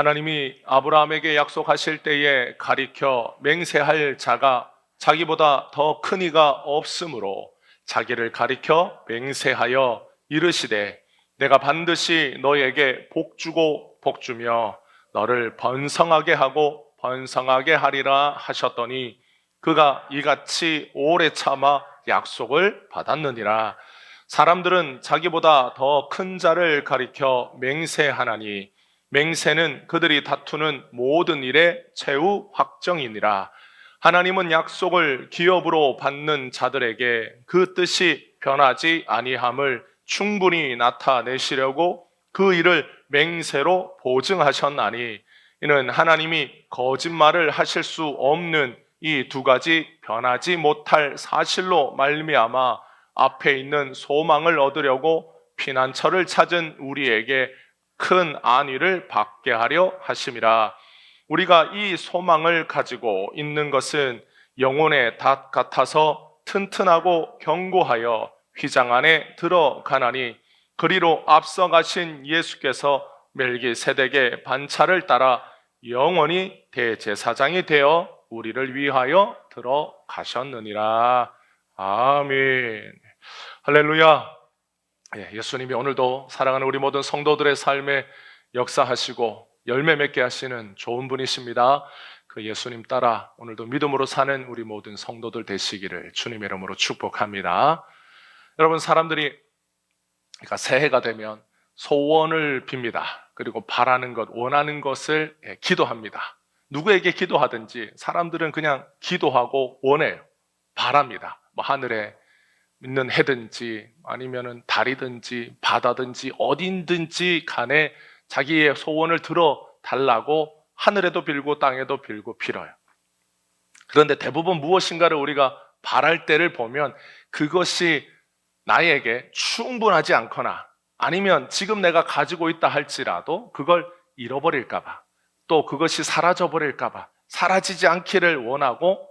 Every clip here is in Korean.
하나님이 아브라함에게 약속하실 때에 가리켜 맹세할 자가 자기보다 더 큰 이가 없으므로 자기를 가리켜 맹세하여 이르시되 내가 반드시 너에게 복주고 복주며 너를 번성하게 하고 번성하게 하리라 하셨더니 그가 이같이 오래 참아 약속을 받았느니라. 사람들은 자기보다 더 큰 자를 가리켜 맹세하나니 맹세는 그들이 다투는 모든 일의 최후 확정이니라. 하나님은 약속을 기업으로 받는 자들에게 그 뜻이 변하지 아니함을 충분히 나타내시려고 그 일을 맹세로 보증하셨나니 이는 하나님이 거짓말을 하실 수 없는 이 두 가지 변하지 못할 사실로 말미암아 앞에 있는 소망을 얻으려고 피난처를 찾은 우리에게 큰 안위를 받게 하려 하심이라. 우리가 이 소망을 가지고 있는 것은 영혼의 닷 같아서 튼튼하고 견고하여 휘장 안에 들어가나니 그리로 앞서가신 예수께서 멜기세덱의 반차를 따라 영원히 대제사장이 되어 우리를 위하여 들어가셨느니라. 아멘. 할렐루야. 예수님이 오늘도 사랑하는 우리 모든 성도들의 삶에 역사하시고 열매 맺게 하시는 좋은 분이십니다. 그 예수님 따라 오늘도 믿음으로 사는 우리 모든 성도들 되시기를 주님의 이름으로 축복합니다. 여러분, 사람들이 그러니까 새해가 되면 소원을 빕니다. 그리고 바라는 것, 원하는 것을 기도합니다. 누구에게 기도하든지 사람들은 그냥 기도하고 원해요. 바랍니다. 뭐 하늘에 있는 해든지 아니면은 달이든지 바다든지 어딘든지 간에 자기의 소원을 들어 달라고 하늘에도 빌고 땅에도 빌고 빌어요. 그런데 대부분 무엇인가를 우리가 바랄 때를 보면 그것이 나에게 충분하지 않거나 아니면 지금 내가 가지고 있다 할지라도 그걸 잃어버릴까 봐, 또 그것이 사라져 버릴까 봐 사라지지 않기를 원하고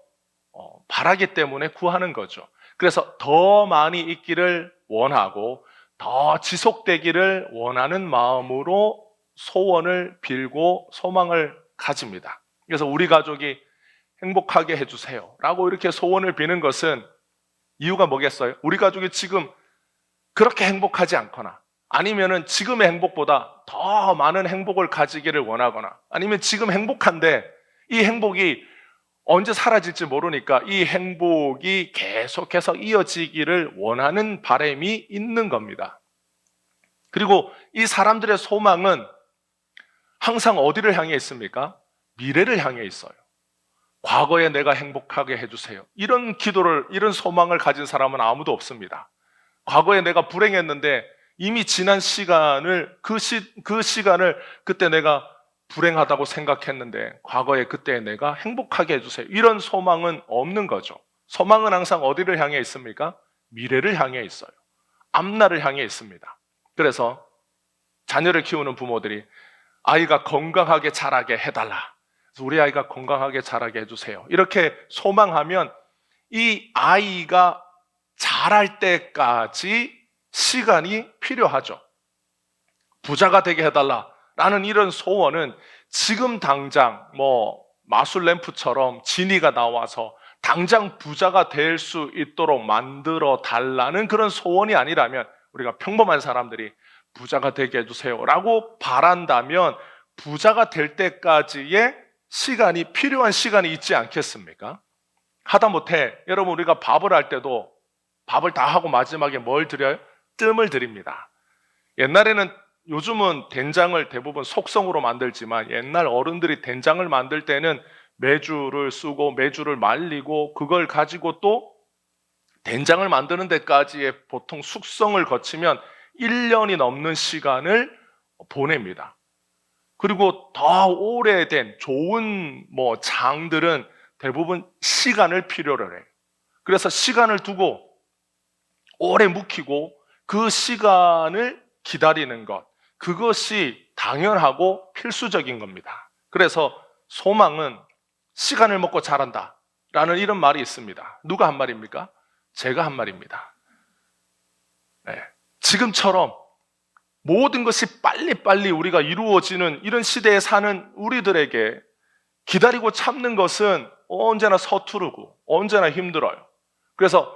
바라기 때문에 구하는 거죠. 그래서 더 많이 있기를 원하고 더 지속되기를 원하는 마음으로 소원을 빌고 소망을 가집니다. 그래서 우리 가족이 행복하게 해주세요 라고 이렇게 소원을 비는 것은 이유가 뭐겠어요? 우리 가족이 지금 그렇게 행복하지 않거나 아니면은 지금의 행복보다 더 많은 행복을 가지기를 원하거나 아니면 지금 행복한데 이 행복이 언제 사라질지 모르니까 이 행복이 계속해서 이어지기를 원하는 바람이 있는 겁니다. 그리고 이 사람들의 소망은 항상 어디를 향해 있습니까? 미래를 향해 있어요. 과거에 내가 행복하게 해주세요. 이런 기도를, 이런 소망을 가진 사람은 아무도 없습니다. 과거에 내가 불행했는데 이미 지난 시간을, 그 시간을 그때 내가 불행하다고 생각했는데 과거에 그때 내가 행복하게 해주세요. 이런 소망은 없는 거죠. 소망은 항상 어디를 향해 있습니까? 미래를 향해 있어요. 앞날을 향해 있습니다. 그래서 자녀를 키우는 부모들이 아이가 건강하게 자라게 해달라. 그래서 우리 아이가 건강하게 자라게 해주세요. 이렇게 소망하면 이 아이가 자랄 때까지 시간이 필요하죠. 부자가 되게 해달라라는 이런 소원은 지금 당장 마술 램프처럼 지니가 나와서 당장 부자가 될 수 있도록 만들어 달라는 그런 소원이 아니라면 우리가 평범한 사람들이 부자가 되게 해주세요 라고 바란다면 부자가 될 때까지의 시간이 필요한 시간이 있지 않겠습니까? 하다못해 여러분 우리가 밥을 할 때도 밥을 다 하고 마지막에 뭘 드려요? 뜸을 드립니다. 옛날에는 요즘은 된장을 대부분 속성으로 만들지만 옛날 어른들이 된장을 만들 때는 메주를 쓰고 메주를 말리고 그걸 가지고 또 된장을 만드는 데까지의 보통 숙성을 거치면 1년이 넘는 시간을 보냅니다. 그리고 더 오래된 좋은 장들은 대부분 시간을 필요로 해요. 그래서 시간을 두고 오래 묵히고 그 시간을 기다리는 것, 그것이 당연하고 필수적인 겁니다. 그래서 소망은 시간을 먹고 자란다 라는 이런 말이 있습니다. 누가 한 말입니까? 제가 한 말입니다. 지금처럼 모든 것이 빨리빨리 우리가 이루어지는 이런 시대에 사는 우리들에게 기다리고 참는 것은 언제나 서투르고 언제나 힘들어요. 그래서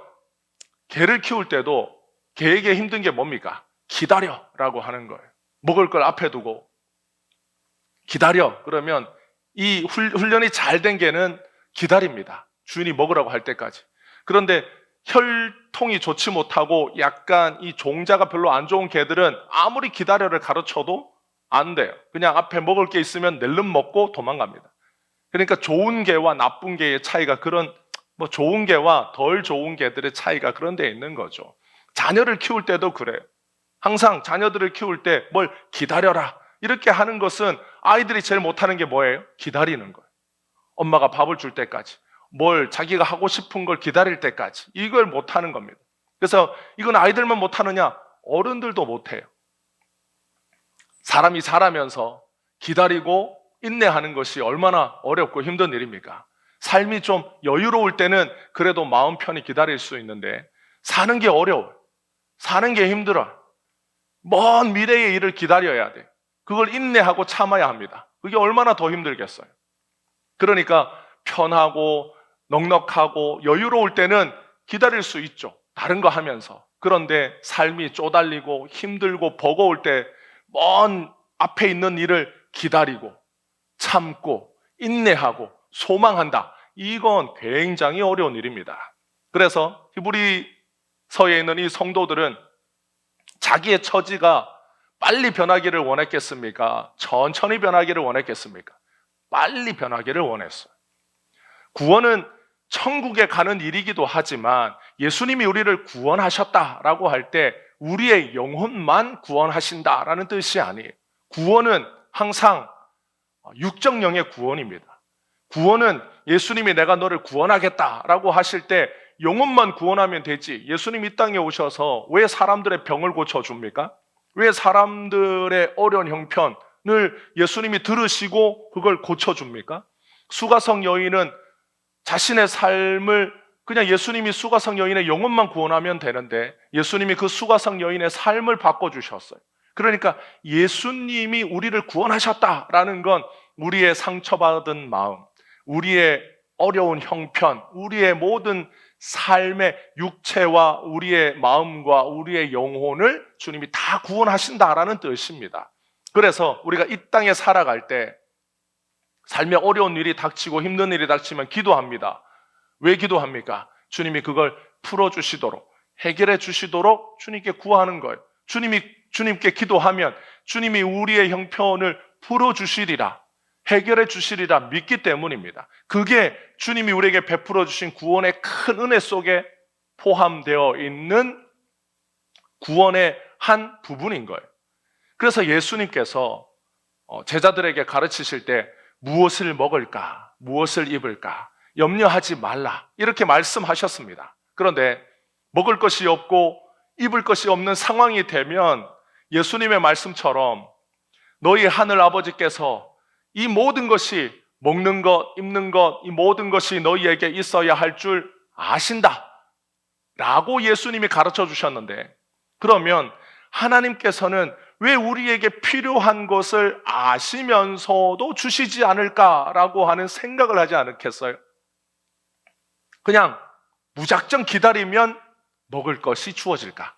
개를 키울 때도 개에게 힘든 게 뭡니까? 기다려라고 하는 거예요. 먹을 걸 앞에 두고 기다려. 그러면 이 훈련이 잘 된 개는 기다립니다. 주인이 먹으라고 할 때까지. 그런데 혈통이 좋지 못하고 약간 이 종자가 별로 안 좋은 개들은 아무리 기다려를 가르쳐도 안 돼요. 그냥 앞에 먹을 게 있으면 낼름 먹고 도망갑니다. 그러니까 좋은 개와 나쁜 개의 차이가 그런, 좋은 개와 덜 좋은 개들의 차이가 그런 데 있는 거죠. 자녀를 키울 때도 그래요. 항상 자녀들을 키울 때 뭘 기다려라 이렇게 하는 것은 아이들이 제일 못하는 게 뭐예요? 기다리는 거예요. 엄마가 밥을 줄 때까지, 뭘 자기가 하고 싶은 걸 기다릴 때까지, 이걸 못하는 겁니다. 그래서 이건 아이들만 못하느냐? 어른들도 못해요. 사람이 자라면서 기다리고 인내하는 것이 얼마나 어렵고 힘든 일입니까? 삶이 좀 여유로울 때는 그래도 마음 편히 기다릴 수 있는데 사는 게 어려워요. 사는 게 힘들어요. 먼 미래의 일을 기다려야 돼. 그걸 인내하고 참아야 합니다. 그게 얼마나 더 힘들겠어요. 그러니까 편하고 넉넉하고 여유로울 때는 기다릴 수 있죠. 다른 거 하면서. 그런데 삶이 쪼달리고 힘들고 버거울 때 먼 앞에 있는 일을 기다리고 참고 인내하고 소망한다. 이건 굉장히 어려운 일입니다. 그래서 히브리서에 있는 이 성도들은 자기의 처지가 빨리 변하기를 원했겠습니까? 천천히 변하기를 원했겠습니까? 빨리 변하기를 원했어요. 구원은 천국에 가는 일이기도 하지만 예수님이 우리를 구원하셨다라고 할 때 우리의 영혼만 구원하신다라는 뜻이 아니에요. 구원은 항상 육정령의 구원입니다. 구원은 예수님이 내가 너를 구원하겠다라고 하실 때 영혼만 구원하면 되지, 예수님 이 땅에 오셔서 왜 사람들의 병을 고쳐줍니까? 왜 사람들의 어려운 형편을 예수님이 들으시고 그걸 고쳐줍니까? 수가성 여인은 자신의 삶을 그냥 예수님이 수가성 여인의 영혼만 구원하면 되는데 예수님이 그 수가성 여인의 삶을 바꿔주셨어요. 그러니까 예수님이 우리를 구원하셨다라는 건 우리의 상처받은 마음, 우리의 어려운 형편, 우리의 모든 삶의 육체와 우리의 마음과 우리의 영혼을 주님이 다 구원하신다라는 뜻입니다. 그래서 우리가 이 땅에 살아갈 때 삶에 어려운 일이 닥치고 힘든 일이 닥치면 기도합니다. 왜 기도합니까? 주님이 그걸 풀어주시도록, 해결해 주시도록 주님께 구하는 거예요. 주님께 기도하면 주님이 우리의 형편을 풀어주시리라, 해결해 주시리라 믿기 때문입니다. 그게 주님이 우리에게 베풀어 주신 구원의 큰 은혜 속에 포함되어 있는 구원의 한 부분인 거예요. 그래서 예수님께서 제자들에게 가르치실 때 무엇을 먹을까, 무엇을 입을까 염려하지 말라 이렇게 말씀하셨습니다. 그런데 먹을 것이 없고 입을 것이 없는 상황이 되면 예수님의 말씀처럼 너희 하늘 아버지께서 이 모든 것이 먹는 것, 입는 것, 이 모든 것이 너희에게 있어야 할 줄 아신다 라고 예수님이 가르쳐 주셨는데, 그러면 하나님께서는 왜 우리에게 필요한 것을 아시면서도 주시지 않을까라고 하는 생각을 하지 않겠어요? 그냥 무작정 기다리면 먹을 것이 주어질까?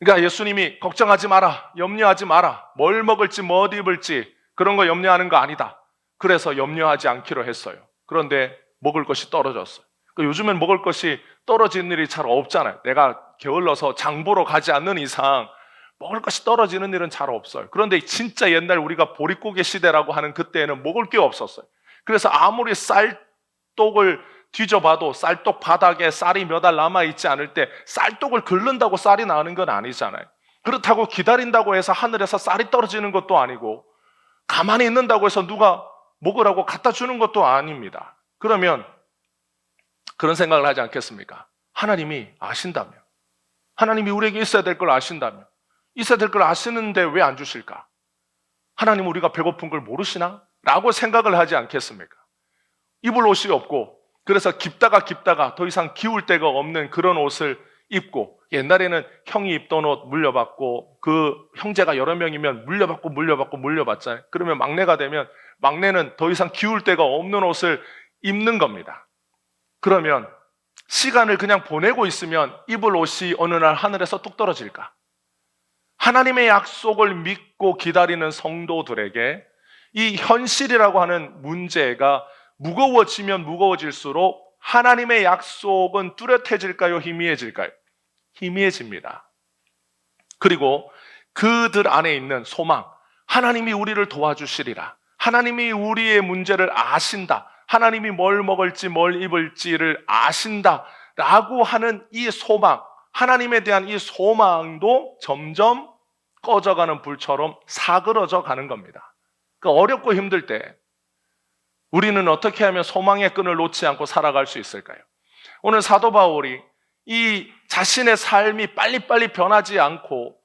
그러니까 예수님이 걱정하지 마라, 염려하지 마라, 뭘 먹을지 뭐 입을지 그런 거 염려하는 거 아니다. 그래서 염려하지 않기로 했어요. 그런데 먹을 것이 떨어졌어요. 요즘엔 먹을 것이 떨어지는 일이 잘 없잖아요. 내가 게을러서 장 보러 가지 않는 이상 먹을 것이 떨어지는 일은 잘 없어요. 그런데 진짜 옛날 우리가 보릿고개 시대라고 하는 그때에는 먹을 게 없었어요. 그래서 아무리 쌀독을 뒤져봐도 쌀독 바닥에 쌀이 몇 알 남아있지 않을 때 쌀독을 긁는다고 쌀이 나는 건 아니잖아요. 그렇다고 기다린다고 해서 하늘에서 쌀이 떨어지는 것도 아니고 가만히 있는다고 해서 누가 먹으라고 갖다 주는 것도 아닙니다. 그러면 그런 생각을 하지 않겠습니까? 하나님이 아신다면, 하나님이 우리에게 있어야 될 걸 아신다면, 있어야 될 걸 아시는데 왜 안 주실까? 하나님 우리가 배고픈 걸 모르시나? 라고 생각을 하지 않겠습니까? 입을 옷이 없고 그래서 깁다가 더 이상 기울 데가 없는 그런 옷을 입고, 옛날에는 형이 입던 옷 물려받고 그 형제가 여러 명이면 물려받잖아요. 그러면 막내가 되면 막내는 더 이상 기울 데가 없는 옷을 입는 겁니다. 그러면 시간을 그냥 보내고 있으면 입을 옷이 어느 날 하늘에서 뚝 떨어질까? 하나님의 약속을 믿고 기다리는 성도들에게 이 현실이라고 하는 문제가 무거워지면 무거워질수록 하나님의 약속은 뚜렷해질까요? 희미해질까요? 희미해집니다. 그리고 그들 안에 있는 소망, 하나님이 우리를 도와주시리라, 하나님이 우리의 문제를 아신다, 하나님이 뭘 먹을지 뭘 입을지를 아신다 라고 하는 이 소망, 하나님에 대한 이 소망도 점점 꺼져가는 불처럼 사그러져 가는 겁니다. 그러니까 어렵고 힘들 때 우리는 어떻게 하면 소망의 끈을 놓지 않고 살아갈 수 있을까요? 오늘 사도 바울이 이 자신의 삶이 빨리빨리 변하지 않고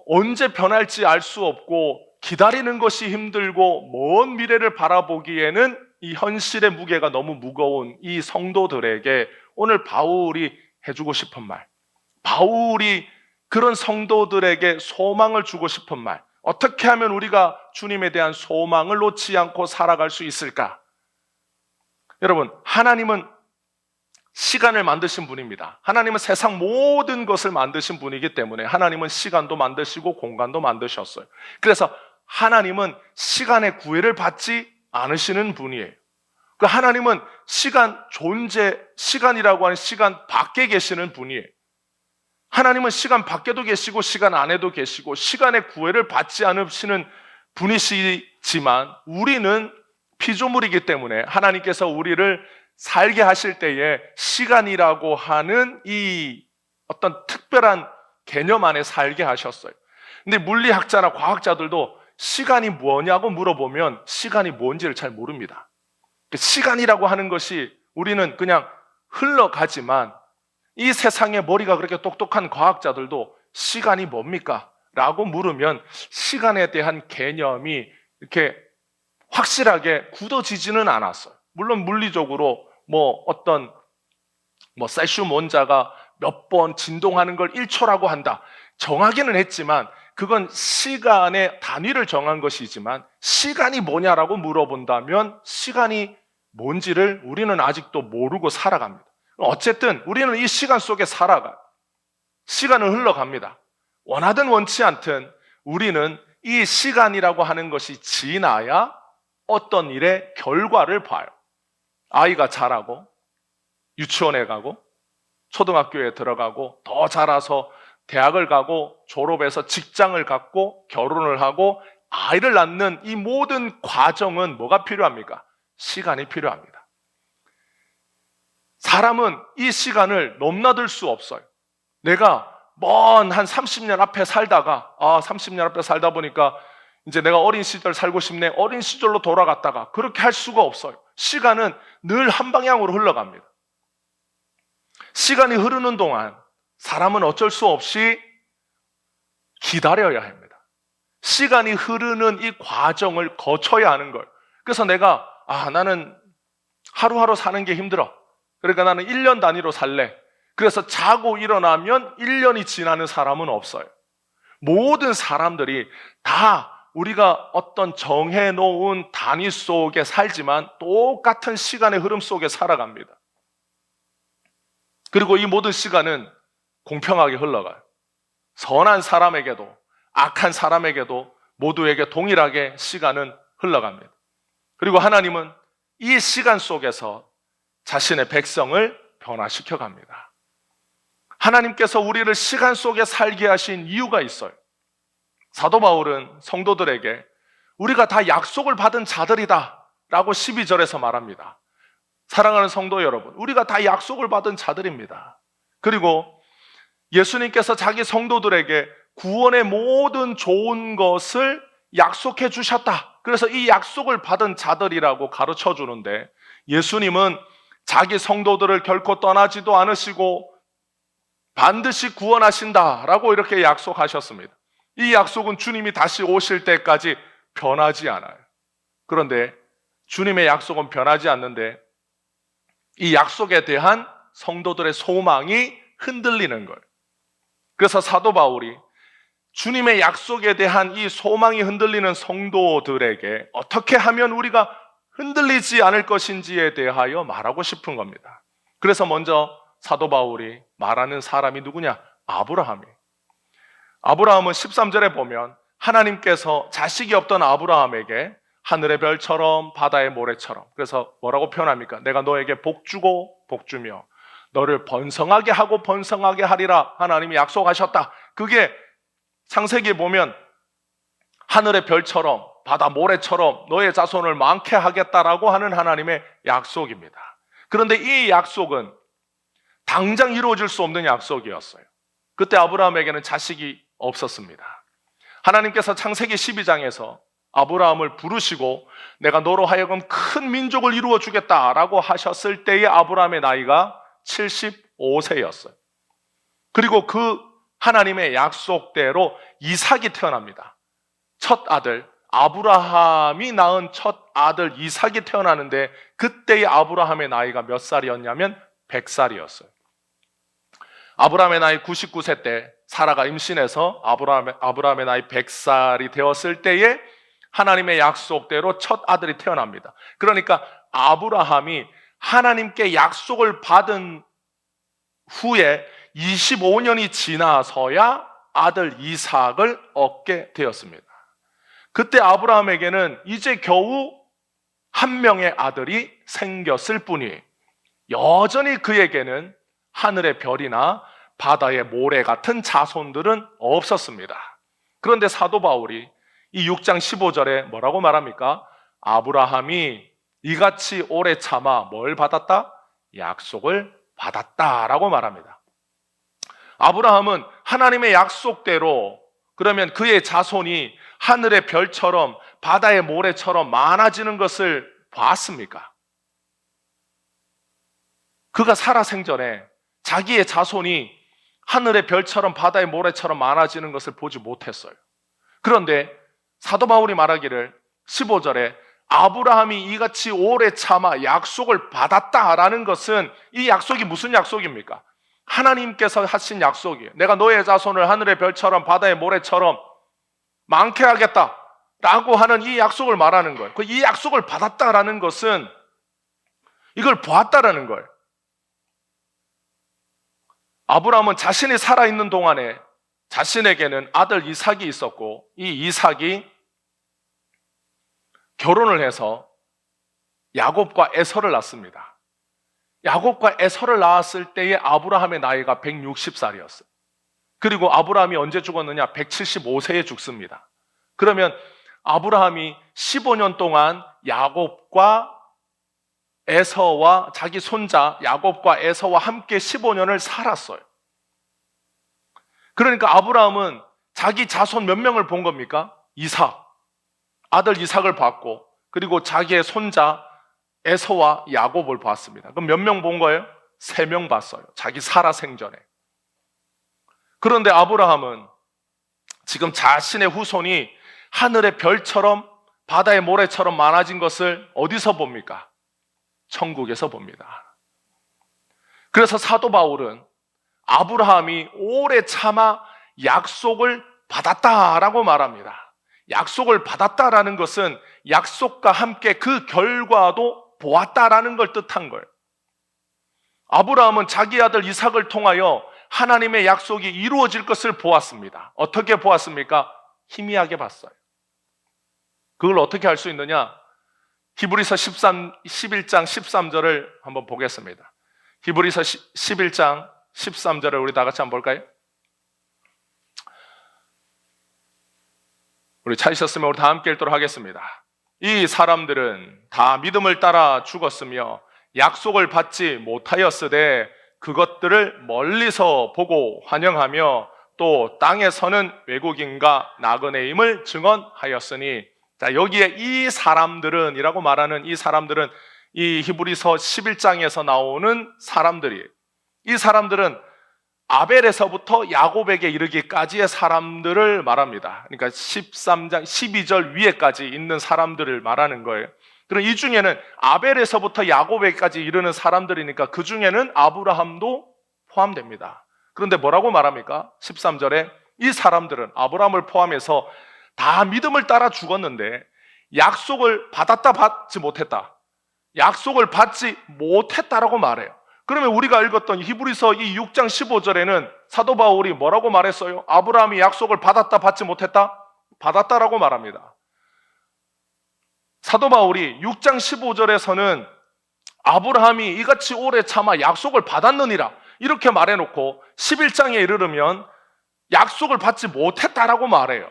언제 변할지 알 수 없고 기다리는 것이 힘들고 먼 미래를 바라보기에는 이 현실의 무게가 너무 무거운 이 성도들에게 오늘 바울이 해주고 싶은 말, 바울이 그런 성도들에게 소망을 주고 싶은 말, 어떻게 하면 우리가 주님에 대한 소망을 놓지 않고 살아갈 수 있을까? 여러분, 하나님은 시간을 만드신 분입니다. 하나님은 세상 모든 것을 만드신 분이기 때문에 하나님은 시간도 만드시고 공간도 만드셨어요. 그래서 하나님은 시간의 구애를 받지 않으시는 분이에요. 그 하나님은 시간 존재, 시간이라고 하는 시간 밖에 계시는 분이에요. 하나님은 시간 밖에도 계시고 시간 안에도 계시고 시간의 구애를 받지 않으시는 분이시지만 우리는 피조물이기 때문에 하나님께서 우리를 살게 하실 때에 시간이라고 하는 이 어떤 특별한 개념 안에 살게 하셨어요. 근데 물리학자나 과학자들도 시간이 뭐냐고 물어보면 시간이 뭔지를 잘 모릅니다. 시간이라고 하는 것이 우리는 그냥 흘러가지만 이 세상에 머리가 그렇게 똑똑한 과학자들도 시간이 뭡니까? 라고 물으면 시간에 대한 개념이 이렇게 확실하게 굳어지지는 않았어요. 물론 물리적으로 어떤 세슘 원자가 몇 번 진동하는 걸 1초라고 한다. 정하기는 했지만 그건 시간의 단위를 정한 것이지만 시간이 뭐냐라고 물어본다면 시간이 뭔지를 우리는 아직도 모르고 살아갑니다. 어쨌든 우리는 이 시간 속에 살아가. 시간은 흘러갑니다. 원하든 원치 않든 우리는 이 시간이라고 하는 것이 지나야 어떤 일의 결과를 봐요. 아이가 자라고 유치원에 가고 초등학교에 들어가고 더 자라서 대학을 가고 졸업해서 직장을 갖고 결혼을 하고 아이를 낳는 이 모든 과정은 뭐가 필요합니까? 시간이 필요합니다. 사람은 이 시간을 넘나들 수 없어요. 내가 먼 한 30년 앞에 살다가 30년 앞에 살다 보니까 이제 내가 어린 시절 살고 싶네. 어린 시절로 돌아갔다가 그렇게 할 수가 없어요. 시간은 늘 한 방향으로 흘러갑니다. 시간이 흐르는 동안 사람은 어쩔 수 없이 기다려야 합니다. 시간이 흐르는 이 과정을 거쳐야 하는 걸. 그래서 내가 나는 하루하루 사는 게 힘들어. 그러니까 나는 1년 단위로 살래. 그래서 자고 일어나면 1년이 지나는 사람은 없어요. 모든 사람들이 다 우리가 어떤 정해놓은 단위 속에 살지만 똑같은 시간의 흐름 속에 살아갑니다. 그리고 이 모든 시간은 공평하게 흘러가요. 선한 사람에게도 악한 사람에게도 모두에게 동일하게 시간은 흘러갑니다. 그리고 하나님은 이 시간 속에서 자신의 백성을 변화시켜 갑니다. 하나님께서 우리를 시간 속에 살게 하신 이유가 있어요. 사도 바울은 성도들에게 우리가 다 약속을 받은 자들이다 라고 12절에서 말합니다. 사랑하는 성도 여러분, 우리가 다 약속을 받은 자들입니다. 그리고 예수님께서 자기 성도들에게 구원의 모든 좋은 것을 약속해 주셨다. 그래서 이 약속을 받은 자들이라고 가르쳐 주는데 예수님은 자기 성도들을 결코 떠나지도 않으시고 반드시 구원하신다라고 이렇게 약속하셨습니다. 이 약속은 주님이 다시 오실 때까지 변하지 않아요. 그런데 주님의 약속은 변하지 않는데 이 약속에 대한 성도들의 소망이 흔들리는 거예요. 그래서 사도 바울이 주님의 약속에 대한 이 소망이 흔들리는 성도들에게 어떻게 하면 우리가 흔들리지 않을 것인지에 대하여 말하고 싶은 겁니다. 그래서 먼저 사도 바울이 말하는 사람이 누구냐? 아브라함이에요. 아브라함은 13절에 보면 하나님께서 자식이 없던 아브라함에게 하늘의 별처럼 바다의 모래처럼, 그래서 뭐라고 표현합니까? 내가 너에게 복 주고 복 주며 너를 번성하게 하고 번성하게 하리라 하나님이 약속하셨다. 그게 창세기에 보면 하늘의 별처럼 바다 모래처럼 너의 자손을 많게 하겠다라고 하는 하나님의 약속입니다. 그런데 이 약속은 당장 이루어질 수 없는 약속이었어요. 그때 아브라함에게는 자식이 없었습니다. 하나님께서 창세기 12장에서 아브라함을 부르시고 내가 너로 하여금 큰 민족을 이루어 주겠다라고 하셨을 때의 아브라함의 나이가 75세였어요. 그리고 그 하나님의 약속대로 이삭이 태어납니다. 첫 아들, 아브라함이 낳은 첫 아들 이삭이 태어나는데 그때의 아브라함의 나이가 몇 살이었냐면 100살이었어요. 아브라함의 나이 99세 때 사라가 임신해서 아브라함의 나이 100살이 되었을 때에 하나님의 약속대로 첫 아들이 태어납니다. 그러니까 아브라함이 하나님께 약속을 받은 후에 25년이 지나서야 아들 이삭을 얻게 되었습니다. 그때 아브라함에게는 이제 겨우 한 명의 아들이 생겼을 뿐이에요. 여전히 그에게는 하늘의 별이나 바다의 모래 같은 자손들은 없었습니다. 그런데 사도 바울이 이 6장 15절에 뭐라고 말합니까? 아브라함이 이같이 오래 참아 뭘 받았다? 약속을 받았다라고 말합니다. 아브라함은 하나님의 약속대로 그러면 그의 자손이 하늘의 별처럼 바다의 모래처럼 많아지는 것을 봤습니까? 그가 살아 생전에 자기의 자손이 하늘의 별처럼 바다의 모래처럼 많아지는 것을 보지 못했어요. 그런데 사도 바울이 말하기를 15절에 아브라함이 이같이 오래 참아 약속을 받았다라는 것은 이 약속이 무슨 약속입니까? 하나님께서 하신 약속이에요. 내가 너의 자손을 하늘의 별처럼 바다의 모래처럼 많게 하겠다라고 하는 이 약속을 말하는 거예요. 이 약속을 받았다라는 것은 이걸 보았다라는 거예요. 아브라함은 자신이 살아있는 동안에 자신에게는 아들 이삭이 있었고 이 이삭이 결혼을 해서 야곱과 에서를 낳습니다. 야곱과 에서를 낳았을 때의 아브라함의 나이가 160살이었어요. 그리고 아브라함이 언제 죽었느냐? 175세에 죽습니다. 그러면 아브라함이 15년 동안 야곱과 에서와 자기 손자 야곱과 에서와 함께 15년을 살았어요. 그러니까 아브라함은 자기 자손 몇 명을 본 겁니까? 이삭, 아들 이삭을 봤고 그리고 자기의 손자 에서와 야곱을 봤습니다. 그럼 몇 명 본 거예요? 3명 봤어요. 자기 살아 생전에. 그런데 아브라함은 지금 자신의 후손이 하늘의 별처럼 바다의 모래처럼 많아진 것을 어디서 봅니까? 천국에서 봅니다. 그래서 사도 바울은 아브라함이 오래 참아 약속을 받았다라고 말합니다. 약속을 받았다라는 것은 약속과 함께 그 결과도 보았다라는 걸 뜻한 거예요. 아브라함은 자기 아들 이삭을 통하여 하나님의 약속이 이루어질 것을 보았습니다. 어떻게 보았습니까? 희미하게 봤어요. 그걸 어떻게 알 수 있느냐? 히브리서 11장 13절을 한번 보겠습니다. 히브리서 11장 13절을 우리 다 같이 한번 볼까요? 우리 찾으셨으면 우리 다 함께 읽도록 하겠습니다. 이 사람들은 다 믿음을 따라 죽었으며 약속을 받지 못하였으되 그것들을 멀리서 보고 환영하며 또 땅에서는 외국인과 나그네임을 증언하였으니, 자, 여기에 이 사람들은 이라고 말하는 이 사람들은 이 히브리서 11장에서 나오는 사람들이에요. 이 사람들은 아벨에서부터 야곱에게 이르기까지의 사람들을 말합니다. 그러니까 13장 12절 위에까지 있는 사람들을 말하는 거예요. 그럼 이 중에는 아벨에서부터 야곱에게까지 이르는 사람들이니까 그 중에는 아브라함도 포함됩니다. 그런데 뭐라고 말합니까? 13절에 이 사람들은 아브라함을 포함해서 다 믿음을 따라 죽었는데 약속을 받았다 받지 못했다. 약속을 받지 못했다라고 말해요. 그러면 우리가 읽었던 히브리서 이 6장 15절에는 사도 바울이 뭐라고 말했어요? 아브라함이 약속을 받았다 받지 못했다? 받았다라고 말합니다. 사도 바울이 6장 15절에서는 아브라함이 이같이 오래 참아 약속을 받았느니라 이렇게 말해놓고 11장에 이르르면 약속을 받지 못했다라고 말해요.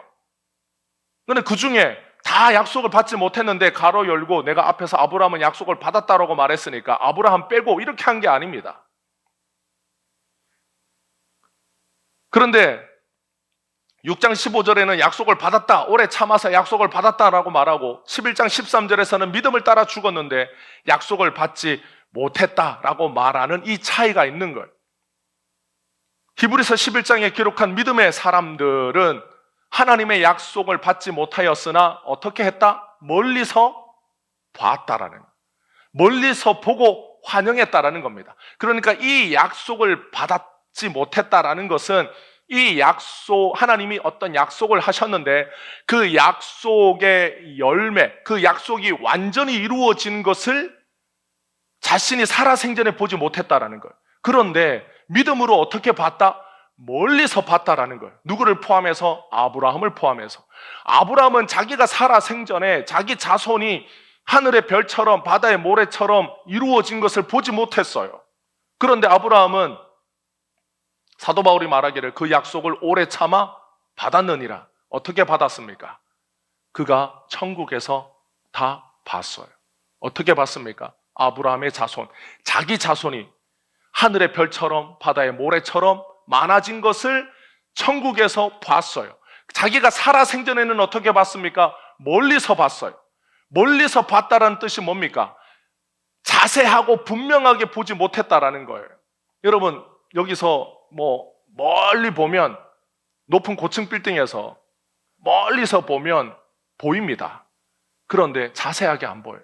그런데 그 중에 다 약속을 받지 못했는데 가로 열고 내가 앞에서 아브라함은 약속을 받았다라고 말했으니까 아브라함 빼고 이렇게 한 게 아닙니다. 그런데 6장 15절에는 약속을 받았다, 오래 참아서 약속을 받았다라고 말하고 11장 13절에서는 믿음을 따라 죽었는데 약속을 받지 못했다라고 말하는 이 차이가 있는 거예요. 히브리서 11장에 기록한 믿음의 사람들은 하나님의 약속을 받지 못하였으나 어떻게 했다? 멀리서 봤다라는 거예요. 멀리서 보고 환영했다라는 겁니다. 그러니까 이 약속을 받지 못했다라는 것은 이 약속, 하나님이 어떤 약속을 하셨는데 그 약속의 열매, 그 약속이 완전히 이루어진 것을 자신이 살아생전에 보지 못했다라는 거예요. 그런데 믿음으로 어떻게 봤다? 멀리서 봤다라는 거예요. 누구를 포함해서? 아브라함을 포함해서. 아브라함은 자기가 살아생전에 자기 자손이 하늘의 별처럼 바다의 모래처럼 이루어진 것을 보지 못했어요. 그런데 아브라함은 사도 바울이 말하기를 그 약속을 오래 참아 받았느니라. 어떻게 받았습니까? 그가 천국에서 다 봤어요. 어떻게 봤습니까? 아브라함의 자손, 자기 자손이 하늘의 별처럼 바다의 모래처럼 많아진 것을 천국에서 봤어요. 자기가 살아생전에는 어떻게 봤습니까? 멀리서 봤어요. 멀리서 봤다라는 뜻이 뭡니까? 자세하고 분명하게 보지 못했다라는 거예요. 여러분, 여기서 멀리 보면 높은 고층 빌딩에서 멀리서 보면 보입니다. 그런데 자세하게 안 보여요.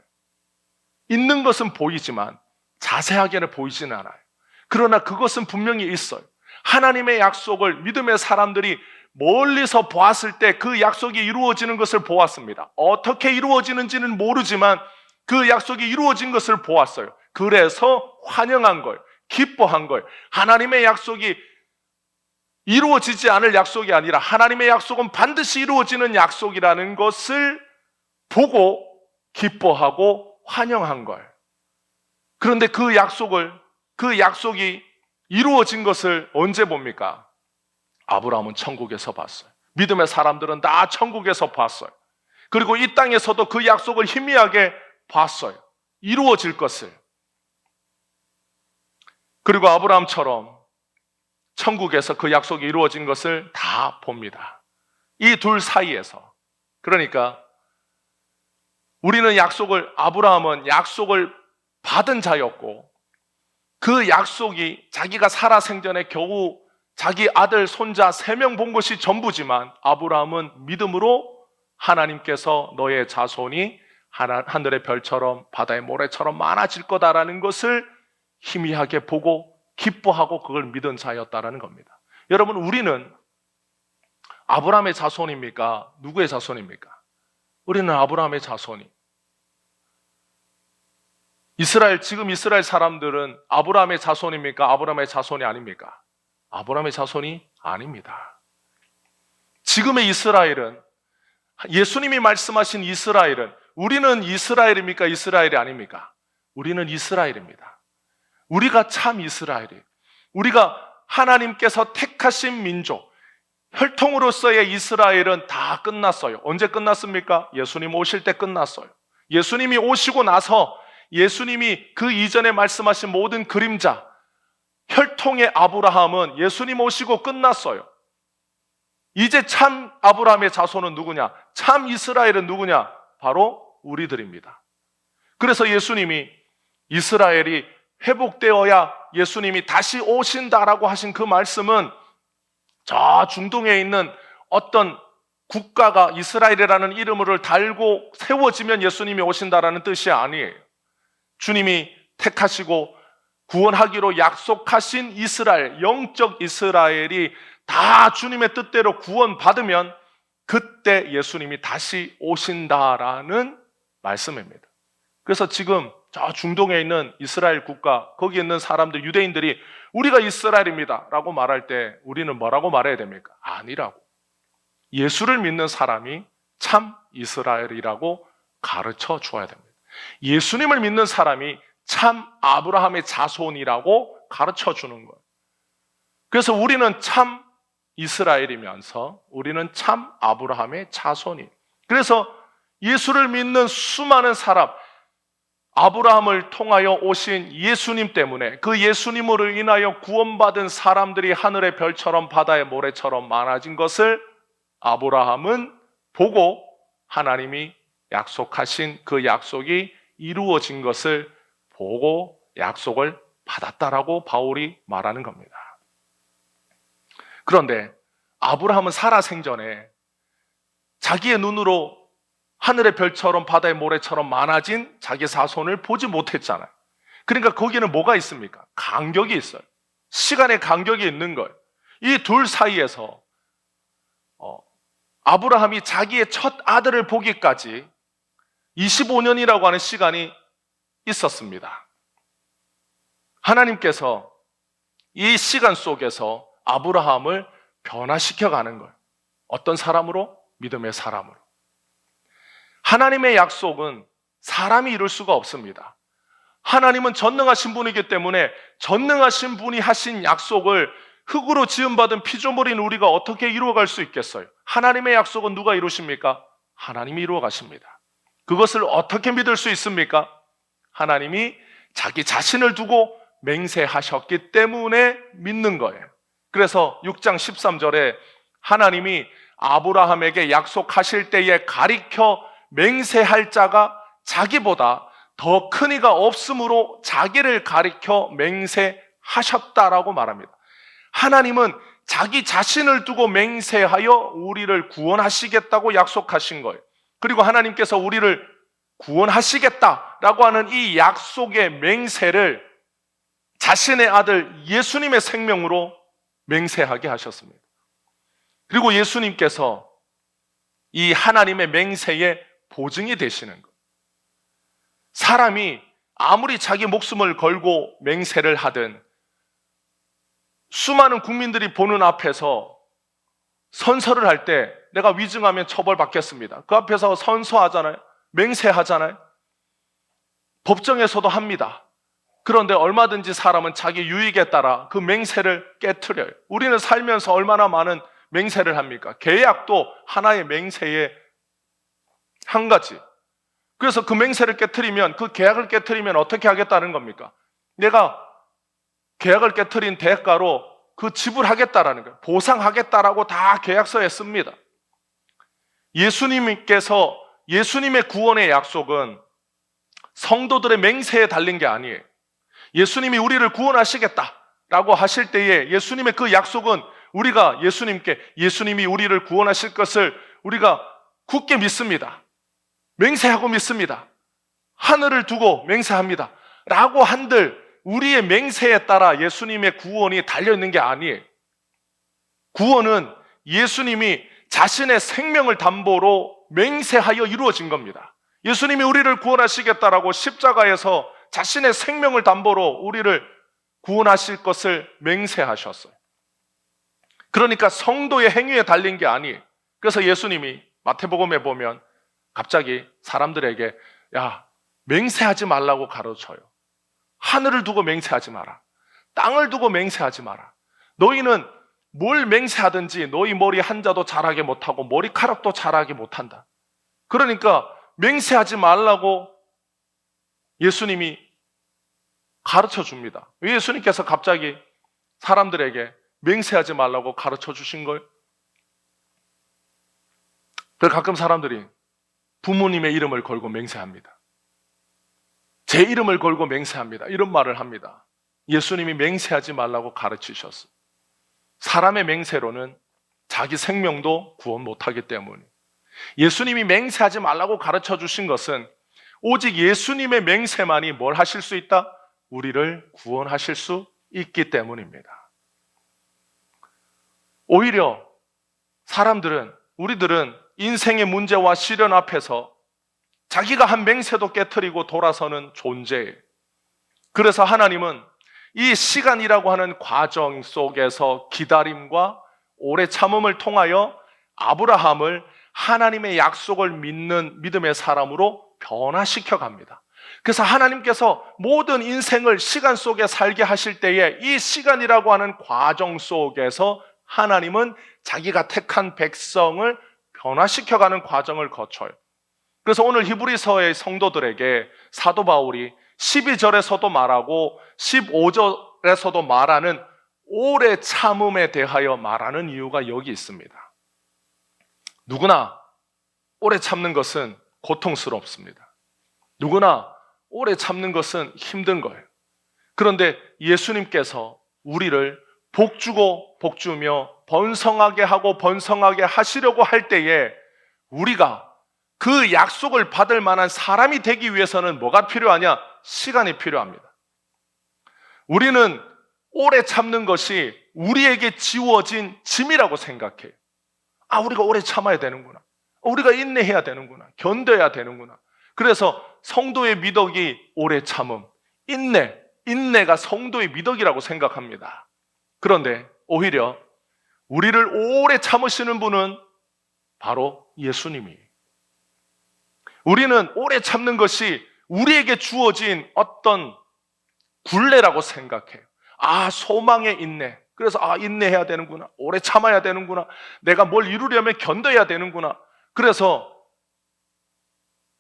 있는 것은 보이지만 자세하게는 보이지는 않아요. 그러나 그것은 분명히 있어요. 하나님의 약속을 믿음의 사람들이 멀리서 보았을 때 그 약속이 이루어지는 것을 보았습니다. 어떻게 이루어지는지는 모르지만 그 약속이 이루어진 것을 보았어요. 그래서 환영한 거예요. 기뻐한 거예요. 하나님의 약속이 이루어지지 않을 약속이 아니라 하나님의 약속은 반드시 이루어지는 약속이라는 것을 보고 기뻐하고 환영한 거예요. 그런데 그 약속이 이루어진 것을 언제 봅니까? 아브라함은 천국에서 봤어요. 믿음의 사람들은 다 천국에서 봤어요. 그리고 이 땅에서도 그 약속을 희미하게 봤어요. 이루어질 것을. 그리고 아브라함처럼 천국에서 그 약속이 이루어진 것을 다 봅니다. 이 둘 사이에서. 그러니까 우리는 아브라함은 약속을 받은 자였고 그 약속이 자기가 살아생전에 겨우 자기 아들, 손자 3명 본 것이 전부지만 아브라함은 믿음으로 하나님께서 너의 자손이 하늘의 별처럼 바다의 모래처럼 많아질 거다라는 것을 희미하게 보고 기뻐하고 그걸 믿은 자였다라는 겁니다. 여러분, 우리는 아브라함의 자손입니까? 누구의 자손입니까? 우리는 아브라함의 자손이. 지금 이스라엘 사람들은 아브라함의 자손입니까? 아브라함의 자손이 아닙니까? 아브라함의 자손이 아닙니다. 지금의 이스라엘은, 예수님이 말씀하신 이스라엘은, 우리는 이스라엘입니까? 이스라엘이 아닙니까? 우리는 이스라엘입니다. 우리가 참 이스라엘이에요. 우리가 하나님께서 택하신 민족, 혈통으로서의 이스라엘은 다 끝났어요. 언제 끝났습니까? 예수님 오실 때 끝났어요. 예수님이 오시고 나서 예수님이 그 이전에 말씀하신 모든 그림자, 혈통의 아브라함은 예수님 오시고 끝났어요. 이제 참 아브라함의 자손은 누구냐? 참 이스라엘은 누구냐? 바로 우리들입니다. 그래서 예수님이 이스라엘이 회복되어야 예수님이 다시 오신다라고 하신 그 말씀은 저 중동에 있는 어떤 국가가 이스라엘이라는 이름을 달고 세워지면 예수님이 오신다라는 뜻이 아니에요. 주님이 택하시고 구원하기로 약속하신 이스라엘, 영적 이스라엘이 다 주님의 뜻대로 구원받으면 그때 예수님이 다시 오신다라는 말씀입니다. 그래서 지금 저 중동에 있는 이스라엘 국가, 거기에 있는 사람들, 유대인들이 우리가 이스라엘입니다 라고 말할 때 우리는 뭐라고 말해야 됩니까? 아니라고. 예수를 믿는 사람이 참 이스라엘이라고 가르쳐 줘야 됩니다. 예수님을 믿는 사람이 참 아브라함의 자손이라고 가르쳐 주는 거예요. 그래서 우리는 참 이스라엘이면서 우리는 참 아브라함의 자손이. 그래서 예수를 믿는 수많은 사람, 아브라함을 통하여 오신 예수님 때문에 그 예수님으로 인하여 구원받은 사람들이 하늘의 별처럼 바다의 모래처럼 많아진 것을 아브라함은 보고 하나님이 약속하신 그 약속이 이루어진 것을 보고 약속을 받았다라고 바울이 말하는 겁니다. 그런데 아브라함은 살아생전에 자기의 눈으로 하늘의 별처럼 바다의 모래처럼 많아진 자기 자손을 보지 못했잖아요. 그러니까 거기는 뭐가 있습니까? 간격이 있어요. 시간의 간격이 있는 거예요. 이 둘 사이에서 아브라함이 자기의 첫 아들을 보기까지 25년이라고 하는 시간이 있었습니다. 하나님께서 이 시간 속에서 아브라함을 변화시켜 가는 거예요. 어떤 사람으로? 믿음의 사람으로. 하나님의 약속은 사람이 이룰 수가 없습니다. 하나님은 전능하신 분이기 때문에 전능하신 분이 하신 약속을 흙으로 지음받은 피조물인 우리가 어떻게 이루어갈 수 있겠어요? 하나님의 약속은 누가 이루십니까? 하나님이 이루어 가십니다. 그것을 어떻게 믿을 수 있습니까? 하나님이 자기 자신을 두고 맹세하셨기 때문에 믿는 거예요. 그래서 6장 13절에 하나님이 아브라함에게 약속하실 때에 가리켜 맹세할 자가 자기보다 더 큰 이가 없으므로 자기를 가리켜 맹세하셨다라고 말합니다. 하나님은 자기 자신을 두고 맹세하여 우리를 구원하시겠다고 약속하신 거예요. 그리고 하나님께서 우리를 구원하시겠다라고 하는 이 약속의 맹세를 자신의 아들 예수님의 생명으로 맹세하게 하셨습니다. 그리고 예수님께서 이 하나님의 맹세의 보증이 되시는 거예요. 사람이 아무리 자기 목숨을 걸고 맹세를 하든 수많은 국민들이 보는 앞에서 선서를 할 때 내가 위증하면 처벌받겠습니다. 그 앞에서 선서하잖아요. 맹세하잖아요. 법정에서도 합니다. 그런데 얼마든지 사람은 자기 유익에 따라 그 맹세를 깨트려요. 우리는 살면서 얼마나 많은 맹세를 합니까? 계약도 하나의 맹세의 한 가지. 그래서 그 맹세를 깨트리면, 그 계약을 깨트리면 어떻게 하겠다는 겁니까? 내가 계약을 깨트린 대가로 그 지불하겠다라는 거예요. 보상하겠다라고 다 계약서에 씁니다. 예수님께서 예수님의 구원의 약속은 성도들의 맹세에 달린 게 아니에요. 예수님이 우리를 구원하시겠다라고 하실 때에 예수님의 그 약속은 우리가 예수님이 우리를 구원하실 것을 우리가 굳게 믿습니다. 맹세하고 믿습니다. 하늘을 두고 맹세합니다. 라고 한들 우리의 맹세에 따라 예수님의 구원이 달려있는 게 아니에요. 구원은 예수님이 자신의 생명을 담보로 맹세하여 이루어진 겁니다. 예수님이 우리를 구원하시겠다라고 십자가에서 자신의 생명을 담보로 우리를 구원하실 것을 맹세하셨어요. 그러니까 성도의 행위에 달린 게 아니에요. 그래서 예수님이 마태복음에 보면 갑자기 사람들에게 맹세하지 말라고 가르쳐요. 하늘을 두고 맹세하지 마라. 땅을 두고 맹세하지 마라. 너희는 뭘 맹세하든지 너희 머리 한자도 자라게 못하고 머리카락도 자라게 못한다. 그러니까 맹세하지 말라고 예수님이 가르쳐 줍니다. 왜 예수님께서 갑자기 사람들에게 맹세하지 말라고 가르쳐 주신 걸? 그래서 가끔 사람들이 부모님의 이름을 걸고 맹세합니다. 제 이름을 걸고 맹세합니다. 이런 말을 합니다. 예수님이 맹세하지 말라고 가르치셨어요. 사람의 맹세로는 자기 생명도 구원 못하기 때문에 예수님이 맹세하지 말라고 가르쳐 주신 것은 오직 예수님의 맹세만이 뭘 하실 수 있다? 우리를 구원하실 수 있기 때문입니다. 오히려 우리들은 인생의 문제와 시련 앞에서 자기가 한 맹세도 깨트리고 돌아서는 존재예요. 그래서 하나님은 이 시간이라고 하는 과정 속에서 기다림과 오래 참음을 통하여 아브라함을 하나님의 약속을 믿는 믿음의 사람으로 변화시켜 갑니다. 그래서 하나님께서 모든 인생을 시간 속에 살게 하실 때에 이 시간이라고 하는 과정 속에서 하나님은 자기가 택한 백성을 변화시켜가는 과정을 거쳐요. 그래서 오늘 히브리서의 성도들에게 사도 바울이 12절에서도 말하고 15절에서도 말하는 오래 참음에 대하여 말하는 이유가 여기 있습니다. 누구나 오래 참는 것은 고통스럽습니다. 누구나 오래 참는 것은 힘든 거예요. 그런데 예수님께서 우리를 복주고 복주며 번성하게 하고 번성하게 하시려고 할 때에 우리가 그 약속을 받을 만한 사람이 되기 위해서는 뭐가 필요하냐? 시간이 필요합니다. 우리는 오래 참는 것이 우리에게 지워진 짐이라고 생각해요. 우리가 오래 참아야 되는구나. 우리가 인내해야 되는구나. 견뎌야 되는구나. 그래서 성도의 미덕이 오래 참음, 인내가 성도의 미덕이라고 생각합니다. 그런데 오히려 우리를 오래 참으시는 분은 바로 예수님이에요. 우리는 오래 참는 것이 우리에게 주어진 어떤 굴레라고 생각해요. 소망의 인내. 그래서 인내해야 되는구나. 오래 참아야 되는구나. 내가 뭘 이루려면 견뎌야 되는구나. 그래서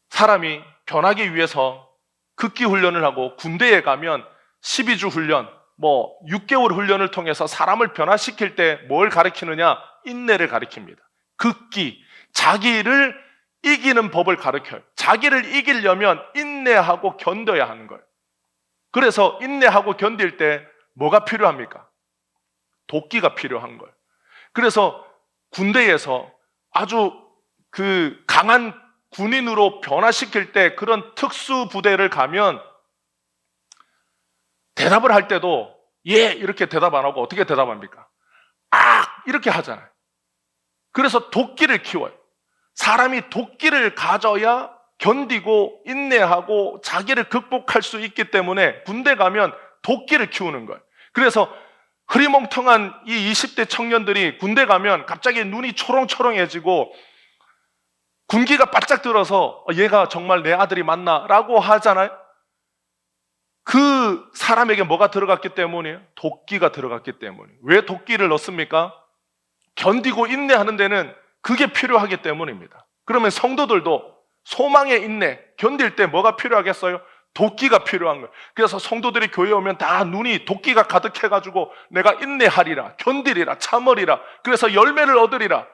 사람이 변하기 위해서 극기 훈련을 하고 군대에 가면 12주 훈련, 6개월 훈련을 통해서 사람을 변화시킬 때 뭘 가르치느냐? 인내를 가르칩니다. 극기, 자기를 이기는 법을 가르쳐요. 자기를 이기려면 인내하고 견뎌야 하는 거예요. 그래서 인내하고 견딜 때 뭐가 필요합니까? 도끼가 필요한 거예요. 그래서 군대에서 아주 강한 군인으로 변화시킬 때 그런 특수 부대를 가면 대답을 할 때도 예 이렇게 대답 안 하고 어떻게 대답합니까? 이렇게 하잖아요. 그래서 도끼를 키워요. 사람이 도끼를 가져야 견디고 인내하고 자기를 극복할 수 있기 때문에 군대 가면 도끼를 키우는 거예요. 그래서 흐리멍텅한 이 20대 청년들이 군대 가면 갑자기 눈이 초롱초롱해지고 군기가 바짝 들어서 얘가 정말 내 아들이 맞나? 라고 하잖아요. 그 사람에게 뭐가 들어갔기 때문이에요? 도끼가 들어갔기 때문이에요. 왜 도끼를 넣습니까? 견디고 인내하는 데는 그게 필요하기 때문입니다. 그러면 성도들도 소망의 인내, 견딜 때 뭐가 필요하겠어요? 도끼가 필요한 거예요. 그래서 성도들이 교회에 오면 다 눈이 도끼가 가득해가지고 내가 인내하리라, 견디리라, 참으리라, 그래서 열매를 얻으리라.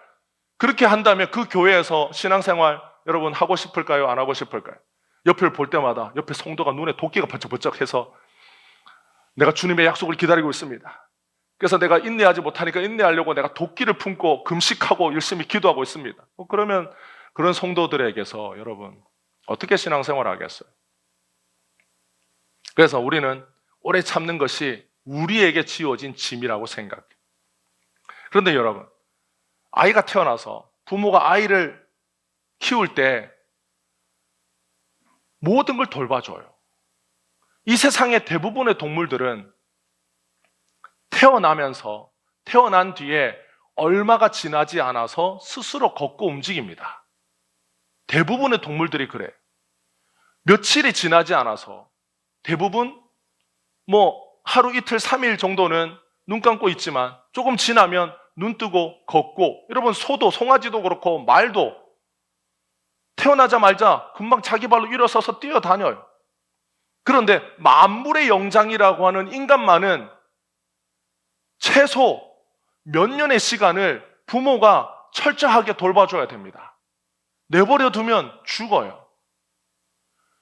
그렇게 한다면 그 교회에서 신앙생활 여러분 하고 싶을까요? 안 하고 싶을까요? 옆을 볼 때마다 옆에 성도가 눈에 도끼가 번쩍번쩍해서 내가 주님의 약속을 기다리고 있습니다. 그래서 내가 인내하지 못하니까 인내하려고 내가 도끼를 품고 금식하고 열심히 기도하고 있습니다. 그러면 그런 성도들에게서 여러분 어떻게 신앙생활을 하겠어요? 그래서 우리는 오래 참는 것이 우리에게 지어진 짐이라고 생각해요. 그런데 여러분, 아이가 태어나서 부모가 아이를 키울 때 모든 걸 돌봐줘요. 이 세상의 대부분의 동물들은 태어난 뒤에 얼마가 지나지 않아서 스스로 걷고 움직입니다. 대부분의 동물들이 그래. 며칠이 지나지 않아서 대부분 하루 이틀 3일 정도는 눈 감고 있지만 조금 지나면 눈 뜨고 걷고, 여러분 소도 송아지도 그렇고 말도 태어나자마자 금방 자기 발로 일어서서 뛰어다녀요. 그런데 만물의 영장이라고 하는 인간만은 최소 몇 년의 시간을 부모가 철저하게 돌봐줘야 됩니다. 내버려 두면 죽어요.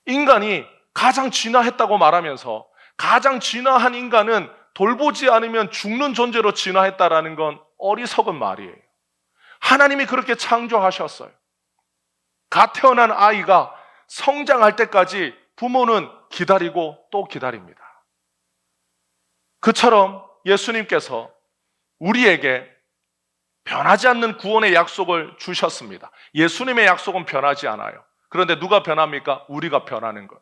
인간이 가장 진화했다고 말하면서 가장 진화한 인간은 돌보지 않으면 죽는 존재로 진화했다라는 건 어리석은 말이에요. 하나님이 그렇게 창조하셨어요. 갓 태어난 아이가 성장할 때까지 부모는 기다리고 또 기다립니다. 그처럼 예수님께서 우리에게 변하지 않는 구원의 약속을 주셨습니다. 예수님의 약속은 변하지 않아요. 그런데 누가 변합니까? 우리가 변하는 것.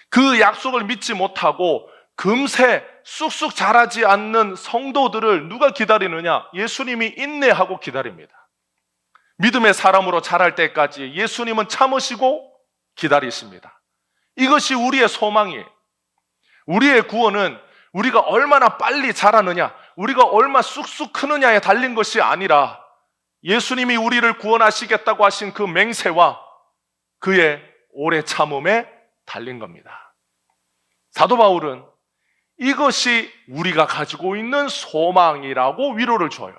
그 약속을 믿지 못하고 금세 쑥쑥 자라지 않는 성도들을 누가 기다리느냐? 예수님이 인내하고 기다립니다. 믿음의 사람으로 자랄 때까지 예수님은 참으시고 기다리십니다. 이것이 우리의 소망이에요. 우리의 구원은 우리가 얼마나 빨리 자라느냐, 우리가 얼마 쑥쑥 크느냐에 달린 것이 아니라 예수님이 우리를 구원하시겠다고 하신 그 맹세와 그의 오래 참음에 달린 겁니다. 사도 바울은 이것이 우리가 가지고 있는 소망이라고 위로를 줘요.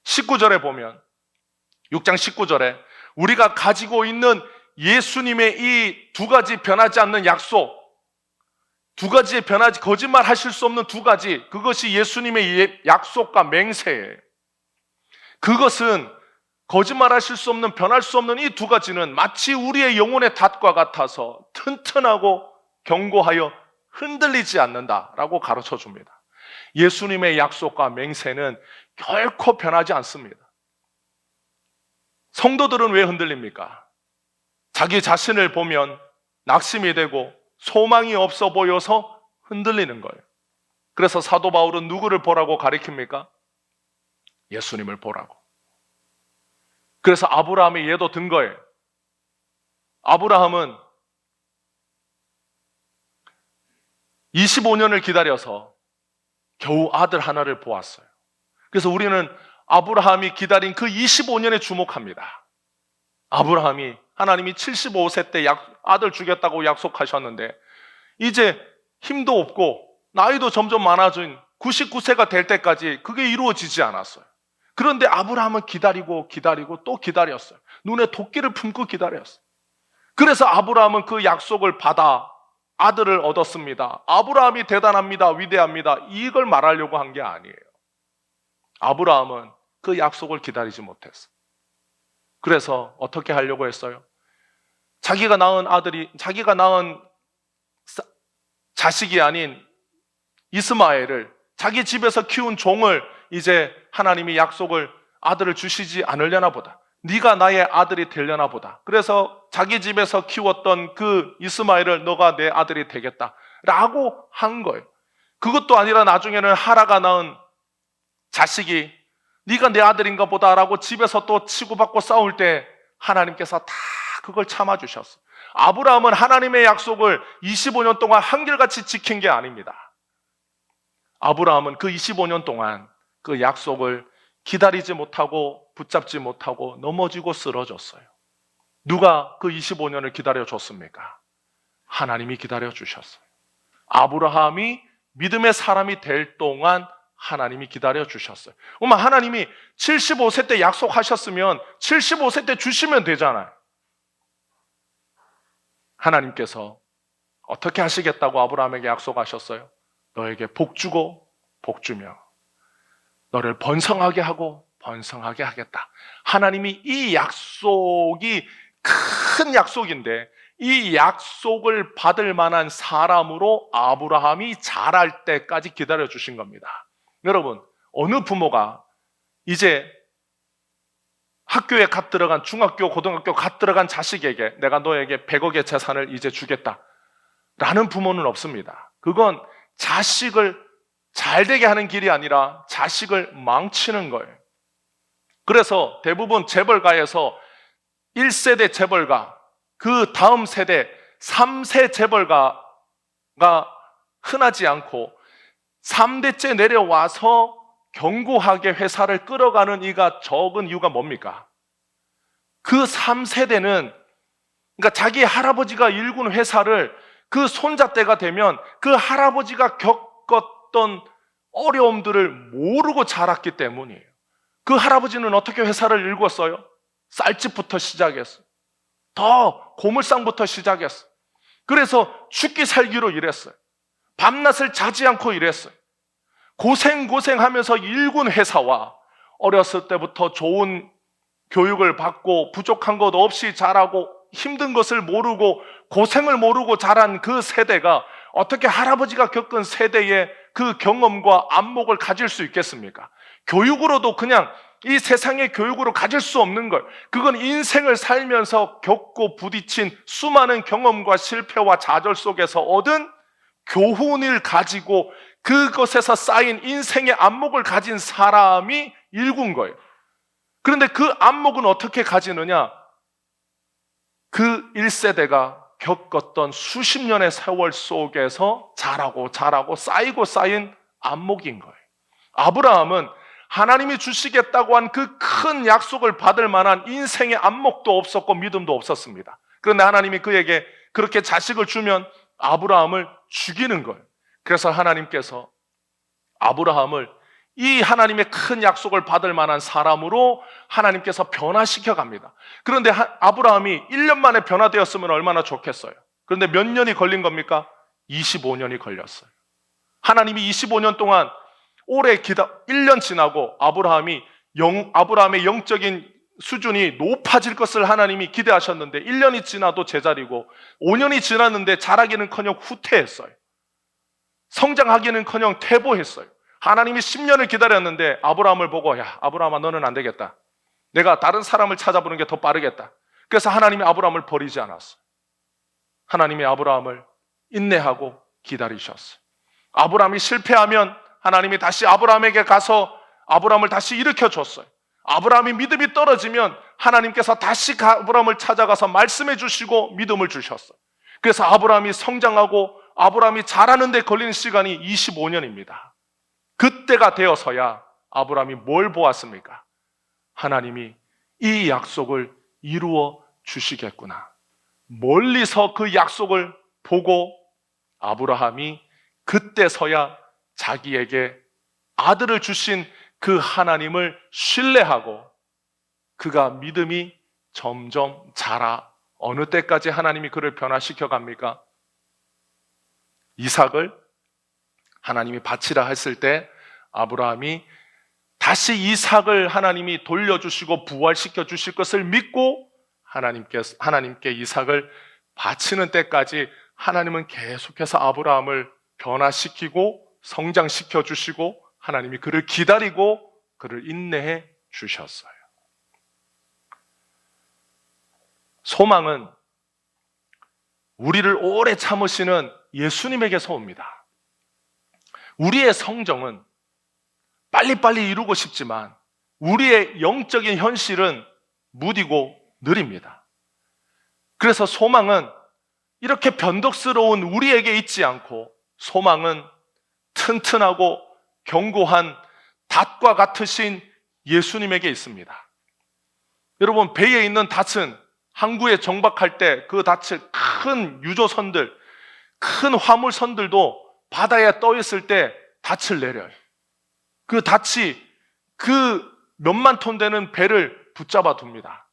19절에 보면 6장 19절에 우리가 가지고 있는 예수님의 이 두 가지 변하지 않는 약속, 두 가지의 변하지 거짓말 하실 수 없는 두 가지, 그것이 예수님의 약속과 맹세예요. 그것은 거짓말 하실 수 없는, 변할 수 없는 이 두 가지는 마치 우리의 영혼의 닷과 같아서 튼튼하고 견고하여 흔들리지 않는다라고 가르쳐 줍니다. 예수님의 약속과 맹세는 결코 변하지 않습니다. 성도들은 왜 흔들립니까? 자기 자신을 보면 낙심이 되고 소망이 없어 보여서 흔들리는 거예요. 그래서 사도 바울은 누구를 보라고 가리킵니까? 예수님을 보라고. 그래서 아브라함의 예도 든 거예요. 아브라함은 25년을 기다려서 겨우 아들 하나를 보았어요. 그래서 우리는 아브라함이 기다린 그 25년에 주목합니다. 아브라함이 하나님이 75세 때 아들 주겠다고 약속하셨는데 이제 힘도 없고 나이도 점점 많아진 99세가 될 때까지 그게 이루어지지 않았어요. 그런데 아브라함은 기다리고 또 기다렸어요. 눈에 도끼를 품고 기다렸어요. 그래서 아브라함은 그 약속을 받아 아들을 얻었습니다. 아브라함이 대단합니다. 위대합니다. 이걸 말하려고 한 게 아니에요. 아브라함은 그 약속을 기다리지 못했어요. 그래서 어떻게 하려고 했어요? 자기가 낳은 자식이 아닌 이스마엘을, 자기 집에서 키운 종을 이제 하나님이 약속을 아들을 주시지 않으려나 보다. 네가 나의 아들이 되려나 보다. 그래서 자기 집에서 키웠던 그 이스마엘을 너가 내 아들이 되겠다라고 한 거예요. 그것도 아니라 나중에는 하라가 낳은 자식이 네가 내 아들인가 보다라고 집에서 또 치고받고 싸울 때 하나님께서 다 그걸 참아주셨어요. 아브라함은 하나님의 약속을 25년 동안 한결같이 지킨 게 아닙니다. 아브라함은 그 25년 동안 그 약속을 기다리지 못하고 붙잡지 못하고 넘어지고 쓰러졌어요. 누가 그 25년을 기다려줬습니까? 하나님이 기다려주셨어요. 아브라함이 믿음의 사람이 될 동안 하나님이 기다려주셨어요. 엄마, 하나님이 75세 때 약속하셨으면 75세 때 주시면 되잖아요. 하나님께서 어떻게 하시겠다고 아브라함에게 약속하셨어요? 너에게 복 주고 복 주며 너를 번성하게 하고 번성하게 하겠다. 하나님이 이 약속이 큰 약속인데 이 약속을 받을 만한 사람으로 아브라함이 자랄 때까지 기다려주신 겁니다. 여러분, 어느 부모가 이제 학교에 갓 들어간, 중학교, 고등학교 갓 들어간 자식에게 내가 너에게 100억의 재산을 이제 주겠다 라는 부모는 없습니다. 그건 자식을 잘 되게 하는 길이 아니라 자식을 망치는 거예요. 그래서 대부분 재벌가에서 1세대 재벌가, 그 다음 세대 3세 재벌가가 흔하지 않고 3대째 내려와서 견고하게 회사를 끌어가는 이가 적은 이유가 뭡니까? 그 3세대는, 그러니까 자기 할아버지가 일군 회사를 그 손자 때가 되면 그 할아버지가 겪었던 어려움들을 모르고 자랐기 때문이에요. 그 할아버지는 어떻게 회사를 일궜어요? 쌀집부터 시작했어요. 더 고물상부터 시작했어요. 그래서 죽기 살기로 일했어요. 밤낮을 자지 않고 일했어요. 고생하면서 일군 회사와 어렸을 때부터 좋은 교육을 받고 부족한 것 없이 자라고 힘든 것을 모르고 고생을 모르고 자란 그 세대가 어떻게 할아버지가 겪은 세대의 그 경험과 안목을 가질 수 있겠습니까? 교육으로도 그냥 이 세상의 교육으로 가질 수 없는 걸, 그건 인생을 살면서 겪고 부딪힌 수많은 경험과 실패와 좌절 속에서 얻은 교훈을 가지고 그것에서 쌓인 인생의 안목을 가진 사람이 일군 거예요. 그런데 그 안목은 어떻게 가지느냐? 그 1세대가 겪었던 수십 년의 세월 속에서 자라고 쌓인 안목인 거예요. 아브라함은 하나님이 주시겠다고 한 그 큰 약속을 받을 만한 인생의 안목도 없었고 믿음도 없었습니다. 그런데 하나님이 그에게 그렇게 자식을 주면 아브라함을 죽이는 거예요. 그래서 하나님께서 아브라함을 이 하나님의 큰 약속을 받을 만한 사람으로 하나님께서 변화시켜 갑니다. 그런데 아브라함이 1년 만에 변화되었으면 얼마나 좋겠어요. 그런데 몇 년이 걸린 겁니까? 25년이 걸렸어요. 하나님이 25년 동안 오래 1년 지나고 아브라함의 영적인 수준이 높아질 것을 하나님이 기대하셨는데 1년이 지나도 제자리고 5년이 지났는데 자라기는커녕 후퇴했어요. 성장하기는커녕 퇴보했어요. 하나님이 10년을 기다렸는데 아브라함을 보고, 야, 아브라함아, 너는 안 되겠다. 내가 다른 사람을 찾아보는 게 더 빠르겠다. 그래서 하나님이 아브라함을 버리지 않았어요. 하나님이 아브라함을 인내하고 기다리셨어요. 아브라함이 실패하면 하나님이 다시 아브라함에게 가서 아브라함을 다시 일으켜줬어요. 아브라함이 믿음이 떨어지면 하나님께서 다시 아브라함을 찾아가서 말씀해 주시고 믿음을 주셨어요. 그래서 아브라함이 성장하고 아브라함이 자라는 데 걸리는 시간이 25년입니다. 그때가 되어서야 아브라함이 뭘 보았습니까? 하나님이 이 약속을 이루어 주시겠구나. 멀리서 그 약속을 보고 아브라함이 그때서야 자기에게 아들을 주신 그 하나님을 신뢰하고 그가 믿음이 점점 자라 어느 때까지 하나님이 그를 변화시켜 갑니까? 이삭을 하나님이 바치라 했을 때 아브라함이 다시 이삭을 하나님이 돌려주시고 부활시켜 주실 것을 믿고 하나님께 이삭을 바치는 때까지 하나님은 계속해서 아브라함을 변화시키고 성장시켜 주시고 하나님이 그를 기다리고 그를 인내해 주셨어요. 소망은 우리를 오래 참으시는 예수님에게서 옵니다. 우리의 성정은 빨리빨리 이루고 싶지만 우리의 영적인 현실은 무디고 느립니다. 그래서 소망은 이렇게 변덕스러운 우리에게 있지 않고 소망은 튼튼하고 견고한 닷과 같으신 예수님에게 있습니다. 여러분, 배에 있는 닷은 항구에 정박할 때 그 닷을 큰 유조선들, 큰 화물선들도 바다에 떠 있을 때 닷을 내려요. 그 닷이 그 몇만 톤 되는 배를 붙잡아 둡니다.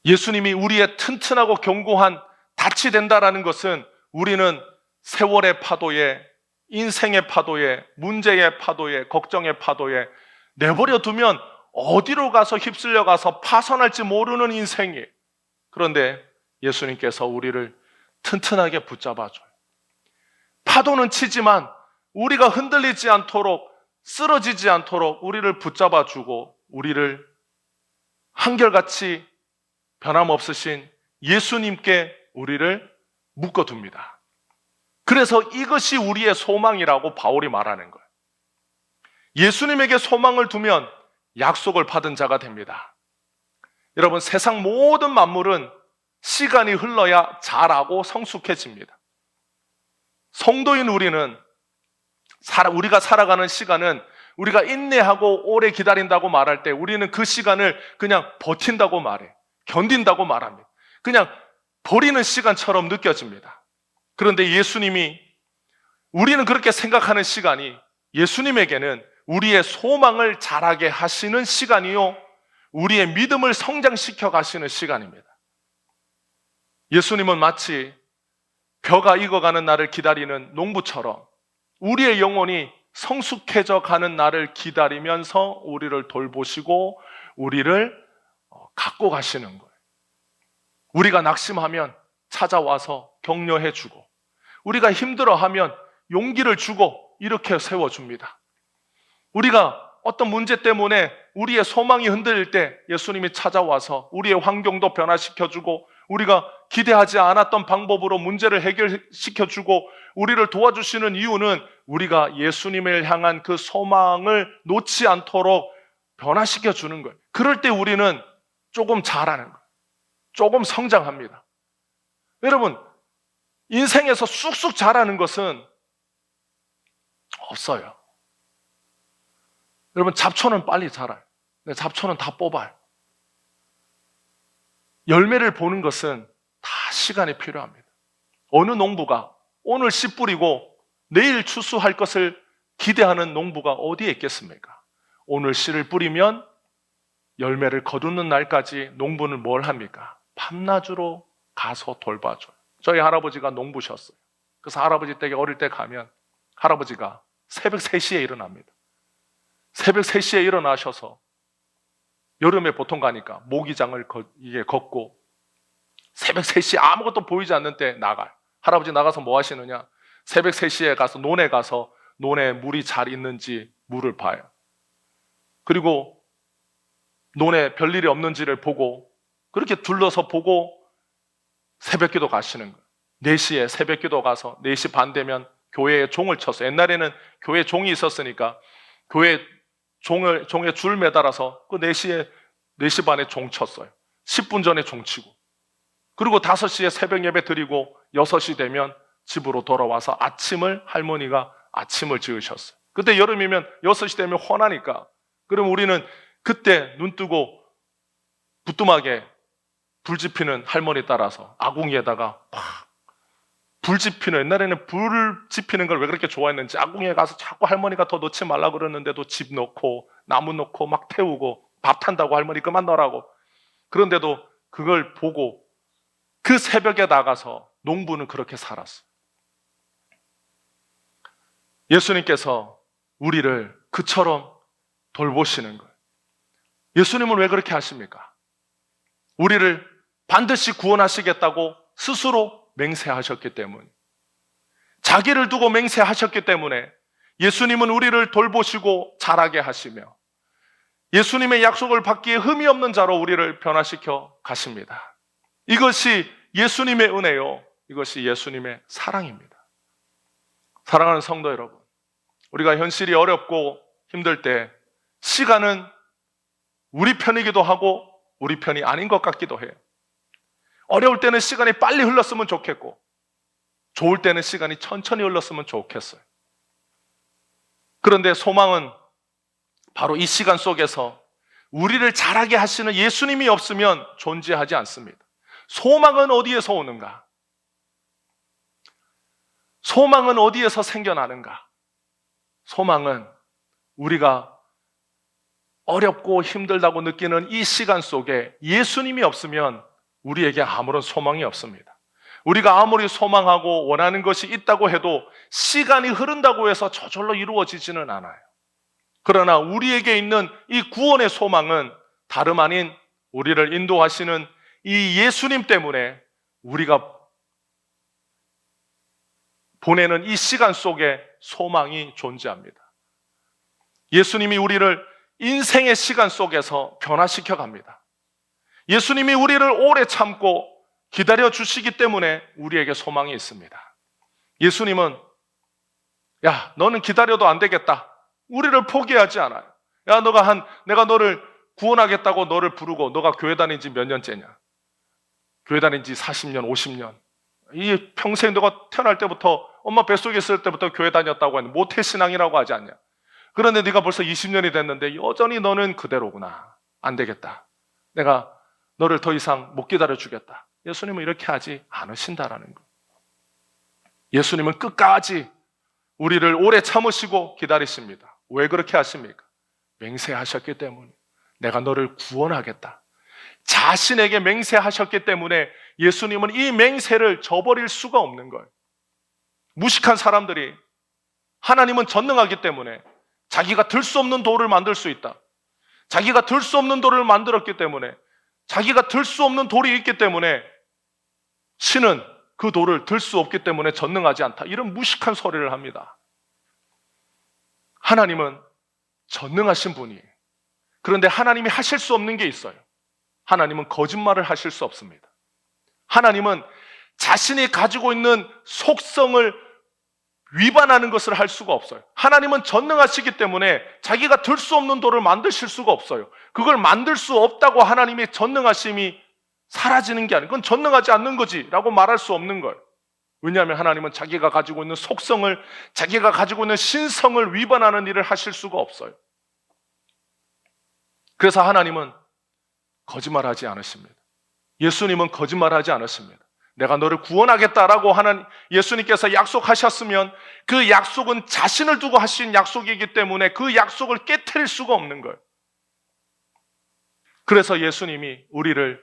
예수님이 우리의 튼튼하고 견고한 닷이 된다라는 것은 우리는 세월의 파도에, 인생의 파도에, 문제의 파도에, 걱정의 파도에 내버려 두면 어디로 가서 휩쓸려 가서 파손할지 모르는 인생이에요. 그런데 예수님께서 우리를 튼튼하게 붙잡아줘요. 파도는 치지만 우리가 흔들리지 않도록, 쓰러지지 않도록 우리를 붙잡아주고 우리를 한결같이 변함없으신 예수님께 우리를 묶어둡니다. 그래서 이것이 우리의 소망이라고 바울이 말하는 거예요. 예수님에게 소망을 두면 약속을 받은 자가 됩니다. 여러분, 세상 모든 만물은 시간이 흘러야 자라고 성숙해집니다. 성도인 우리는 우리가 살아가는 시간은 우리가 인내하고 오래 기다린다고 말할 때 우리는 그 시간을 그냥 버틴다고 말해, 견딘다고 말합니다. 그냥 버리는 시간처럼 느껴집니다. 그런데 우리는 그렇게 생각하는 시간이 예수님에게는 우리의 소망을 자라게 하시는 시간이요, 우리의 믿음을 성장시켜 가시는 시간입니다. 예수님은 마치 벼가 익어가는 날을 기다리는 농부처럼 우리의 영혼이 성숙해져 가는 날을 기다리면서 우리를 돌보시고 우리를 갖고 가시는 거예요. 우리가 낙심하면 찾아와서 격려해 주고, 우리가 힘들어하면 용기를 주고 이렇게 세워줍니다. 우리가 어떤 문제 때문에 우리의 소망이 흔들릴 때 예수님이 찾아와서 우리의 환경도 변화시켜주고 우리가 기대하지 않았던 방법으로 문제를 해결시켜주고 우리를 도와주시는 이유는 우리가 예수님을 향한 그 소망을 놓지 않도록 변화시켜주는 거예요. 그럴 때 우리는 조금 잘하는 거예요. 조금 성장합니다. 여러분, 인생에서 쑥쑥 자라는 것은 없어요. 여러분, 잡초는 빨리 자라요. 근데 잡초는 다 뽑아요. 열매를 보는 것은 다 시간이 필요합니다. 어느 농부가 오늘 씨 뿌리고 내일 추수할 것을 기대하는 농부가 어디에 있겠습니까? 오늘 씨를 뿌리면 열매를 거두는 날까지 농부는 뭘 합니까? 밤낮으로 가서 돌봐줘요. 저희 할아버지가 농부셨어요. 그래서 할아버지 댁에 어릴 때 가면 할아버지가 새벽 3시에 일어납니다. 새벽 3시에 일어나셔서 여름에 보통 가니까 모기장을 걷고 새벽 3시에 아무것도 보이지 않는 때 나가요. 할아버지 나가서 뭐 하시느냐? 새벽 3시에 가서 논에 물이 잘 있는지 물을 봐요. 그리고 논에 별일이 없는지를 보고 그렇게 둘러서 보고 새벽기도 가시는 거예요. 4시에 새벽기도 가서 4시 반 되면 교회에 종을 쳤어요. 옛날에는 교회 종이 있었으니까 교회 종에 줄 매달아서 그 4시 반에 종 쳤어요. 10분 전에 종 치고. 그리고 5시에 새벽 예배 드리고 6시 되면 집으로 돌아와서 할머니가 아침을 지으셨어요. 그때 여름이면 6시 되면 훤하니까. 그럼 우리는 그때 눈 뜨고 부뚜막에 불 지피는 할머니 따라서 아궁이에다가 팍 불 지피는, 옛날에는 불 지피는 걸 왜 그렇게 좋아했는지 아궁이에 가서 자꾸 할머니가 더 넣지 말라고 그러는데도 집 넣고 나무 넣고 막 태우고 밥 탄다고 할머니 그만 넣으라고. 그런데도 그걸 보고 그 새벽에 나가서 농부는 그렇게 살았어요. 예수님께서 우리를 그처럼 돌보시는 거예요. 예수님은 왜 그렇게 하십니까? 우리를 반드시 구원하시겠다고 스스로 맹세하셨기 때문에, 자기를 두고 맹세하셨기 때문에 예수님은 우리를 돌보시고 자라게 하시며 예수님의 약속을 받기에 흠이 없는 자로 우리를 변화시켜 가십니다. 이것이 예수님의 은혜요, 이것이 예수님의 사랑입니다. 사랑하는 성도 여러분, 우리가 현실이 어렵고 힘들 때 시간은 우리 편이기도 하고 우리 편이 아닌 것 같기도 해요. 어려울 때는 시간이 빨리 흘렀으면 좋겠고 좋을 때는 시간이 천천히 흘렀으면 좋겠어요. 그런데 소망은 바로 이 시간 속에서 우리를 자라게 하시는 예수님이 없으면 존재하지 않습니다. 소망은 어디에서 오는가? 소망은 어디에서 생겨나는가? 소망은 우리가 어렵고 힘들다고 느끼는 이 시간 속에 예수님이 없으면 우리에게 아무런 소망이 없습니다. 우리가 아무리 소망하고 원하는 것이 있다고 해도 시간이 흐른다고 해서 저절로 이루어지지는 않아요. 그러나 우리에게 있는 이 구원의 소망은 다름 아닌 우리를 인도하시는 이 예수님 때문에 우리가 보내는 이 시간 속에 소망이 존재합니다. 예수님이 우리를 인생의 시간 속에서 변화시켜 갑니다. 예수님이 우리를 오래 참고 기다려 주시기 때문에 우리에게 소망이 있습니다. 예수님은 야, 너는 기다려도 안 되겠다, 우리를 포기하지 않아요. 야, 내가 너를 구원하겠다고 너를 부르고 너가 교회 다닌 지 몇 년째냐? 교회 다닌 지 40년, 50년. 이 평생 너가 태어날 때부터 엄마 뱃속에 있을 때부터 교회 다녔다고 하는 모태신앙이라고 하지 않냐? 그런데 네가 벌써 20년이 됐는데 여전히 너는 그대로구나. 안 되겠다. 내가 너를 더 이상 못 기다려 주겠다. 예수님은 이렇게 하지 않으신다라는 것. 예수님은 끝까지 우리를 오래 참으시고 기다리십니다. 왜 그렇게 하십니까? 맹세하셨기 때문에. 내가 너를 구원하겠다. 자신에게 맹세하셨기 때문에 예수님은 이 맹세를 저버릴 수가 없는 거예요. 무식한 사람들이 하나님은 전능하기 때문에 자기가 들 수 없는 돌을 만들 수 있다. 자기가 들 수 없는 돌을 만들었기 때문에, 자기가 들 수 없는 돌이 있기 때문에 신은 그 돌을 들 수 없기 때문에 전능하지 않다. 이런 무식한 소리를 합니다. 하나님은 전능하신 분이에요. 그런데 하나님이 하실 수 없는 게 있어요. 하나님은 거짓말을 하실 수 없습니다. 하나님은 자신이 가지고 있는 속성을 위반하는 것을 할 수가 없어요. 하나님은 전능하시기 때문에 자기가 들 수 없는 돌을 만드실 수가 없어요. 그걸 만들 수 없다고 하나님의 전능하심이 사라지는 게 아니고 그건 전능하지 않는 거지 라고 말할 수 없는 거예요. 왜냐하면 하나님은 자기가 가지고 있는 속성을, 자기가 가지고 있는 신성을 위반하는 일을 하실 수가 없어요. 그래서 하나님은 거짓말하지 않으십니다. 예수님은 거짓말하지 않으십니다. 내가 너를 구원하겠다라고 예수님께서 약속하셨으면 그 약속은 자신을 두고 하신 약속이기 때문에 그 약속을 깨트릴 수가 없는 거예요. 그래서 예수님이 우리를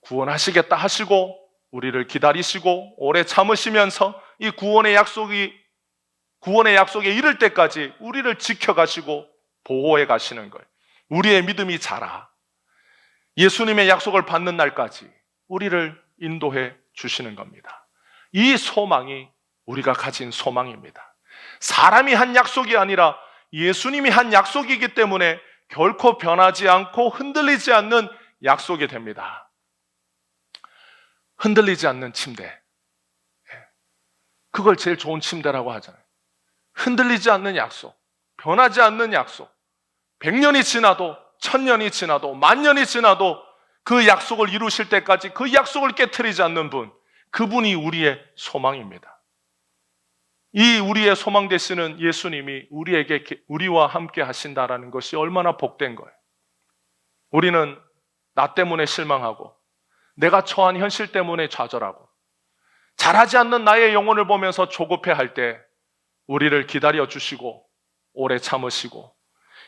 구원하시겠다 하시고 우리를 기다리시고 오래 참으시면서 이 구원의 약속에 이를 때까지 우리를 지켜가시고 보호해 가시는 거예요. 우리의 믿음이 자라 예수님의 약속을 받는 날까지 우리를 인도해 주시는 겁니다. 이 소망이 우리가 가진 소망입니다. 사람이 한 약속이 아니라 예수님이 한 약속이기 때문에 결코 변하지 않고 흔들리지 않는 약속이 됩니다. 흔들리지 않는 침대. 그걸 제일 좋은 침대라고 하잖아요. 흔들리지 않는 약속, 변하지 않는 약속. 100년이 지나도 1000년이 지나도 10,000년이 지나도 그 약속을 이루실 때까지 그 약속을 깨트리지 않는 분, 그분이 우리의 소망입니다. 이 우리의 소망 되시는 예수님이 우리와 함께 하신다라는 것이 얼마나 복된 거예요. 우리는 나 때문에 실망하고 내가 처한 현실 때문에 좌절하고 잘하지 않는 나의 영혼을 보면서 조급해할 때 우리를 기다려 주시고 오래 참으시고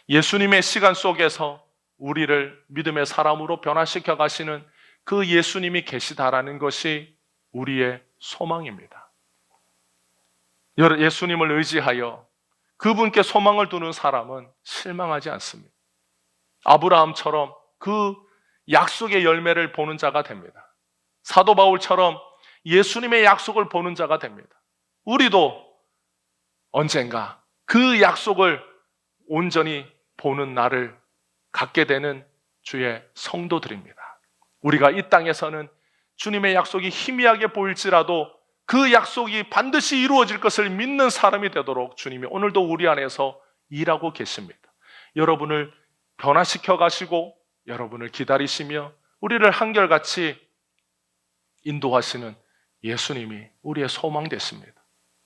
예수님의 시간 속에서 우리를 믿음의 사람으로 변화시켜 가시는 그 예수님이 계시다라는 것이 우리의 소망입니다. 예수님을 의지하여 그분께 소망을 두는 사람은 실망하지 않습니다. 아브라함처럼 그 약속의 열매를 보는 자가 됩니다. 사도 바울처럼 예수님의 약속을 보는 자가 됩니다. 우리도 언젠가 그 약속을 온전히 보는 날을 갖게 되는 주의 성도들입니다. 우리가 이 땅에서는 주님의 약속이 희미하게 보일지라도 그 약속이 반드시 이루어질 것을 믿는 사람이 되도록 주님이 오늘도 우리 안에서 일하고 계십니다. 여러분을 변화시켜 가시고 여러분을 기다리시며 우리를 한결같이 인도하시는 예수님이 우리의 소망 되십니다.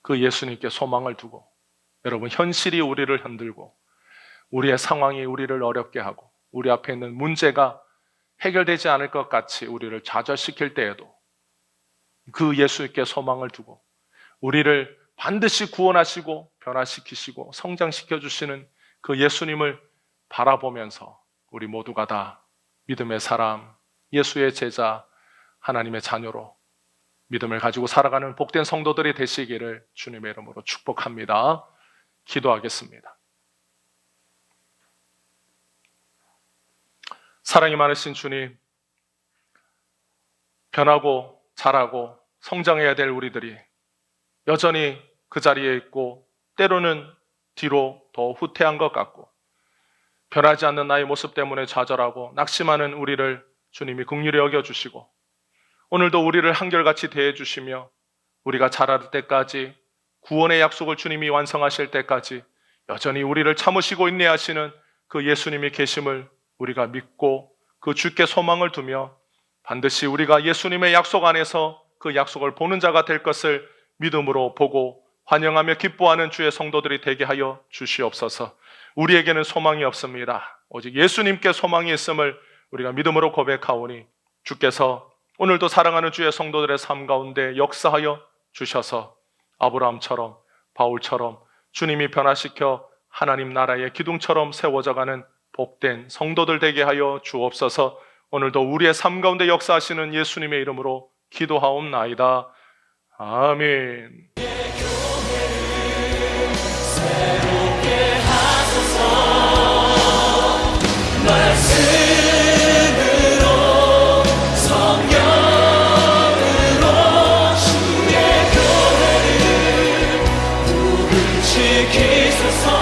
그 예수님께 소망을 두고 여러분 현실이 우리를 흔들고 우리의 상황이 우리를 어렵게 하고 우리 앞에 있는 문제가 해결되지 않을 것 같이 우리를 좌절시킬 때에도 그 예수님께 소망을 두고 우리를 반드시 구원하시고 변화시키시고 성장시켜 주시는 그 예수님을 바라보면서 우리 모두가 다 믿음의 사람, 예수의 제자, 하나님의 자녀로 믿음을 가지고 살아가는 복된 성도들이 되시기를 주님의 이름으로 축복합니다. 기도하겠습니다. 사랑이 많으신 주님, 변하고 자라고 성장해야 될 우리들이 여전히 그 자리에 있고 때로는 뒤로 더 후퇴한 것 같고 변하지 않는 나의 모습 때문에 좌절하고 낙심하는 우리를 주님이 긍휼히 여겨주시고 오늘도 우리를 한결같이 대해주시며 우리가 자랄 때까지 구원의 약속을 주님이 완성하실 때까지 여전히 우리를 참으시고 인내하시는 그 예수님이 계심을 우리가 믿고 그 주께 소망을 두며 반드시 우리가 예수님의 약속 안에서 그 약속을 보는 자가 될 것을 믿음으로 보고 환영하며 기뻐하는 주의 성도들이 되게 하여 주시옵소서. 우리에게는 소망이 없습니다. 오직 예수님께 소망이 있음을 우리가 믿음으로 고백하오니 주께서 오늘도 사랑하는 주의 성도들의 삶 가운데 역사하여 주셔서 아브라함처럼 바울처럼 주님이 변화시켜 하나님 나라의 기둥처럼 세워져가는 복된 성도들 되게 하여 주옵소서. 오늘도 우리의 삶 가운데 역사하시는 예수님의 이름으로 기도하옵나이다. 아멘. 말씀으로 성령으로 주소서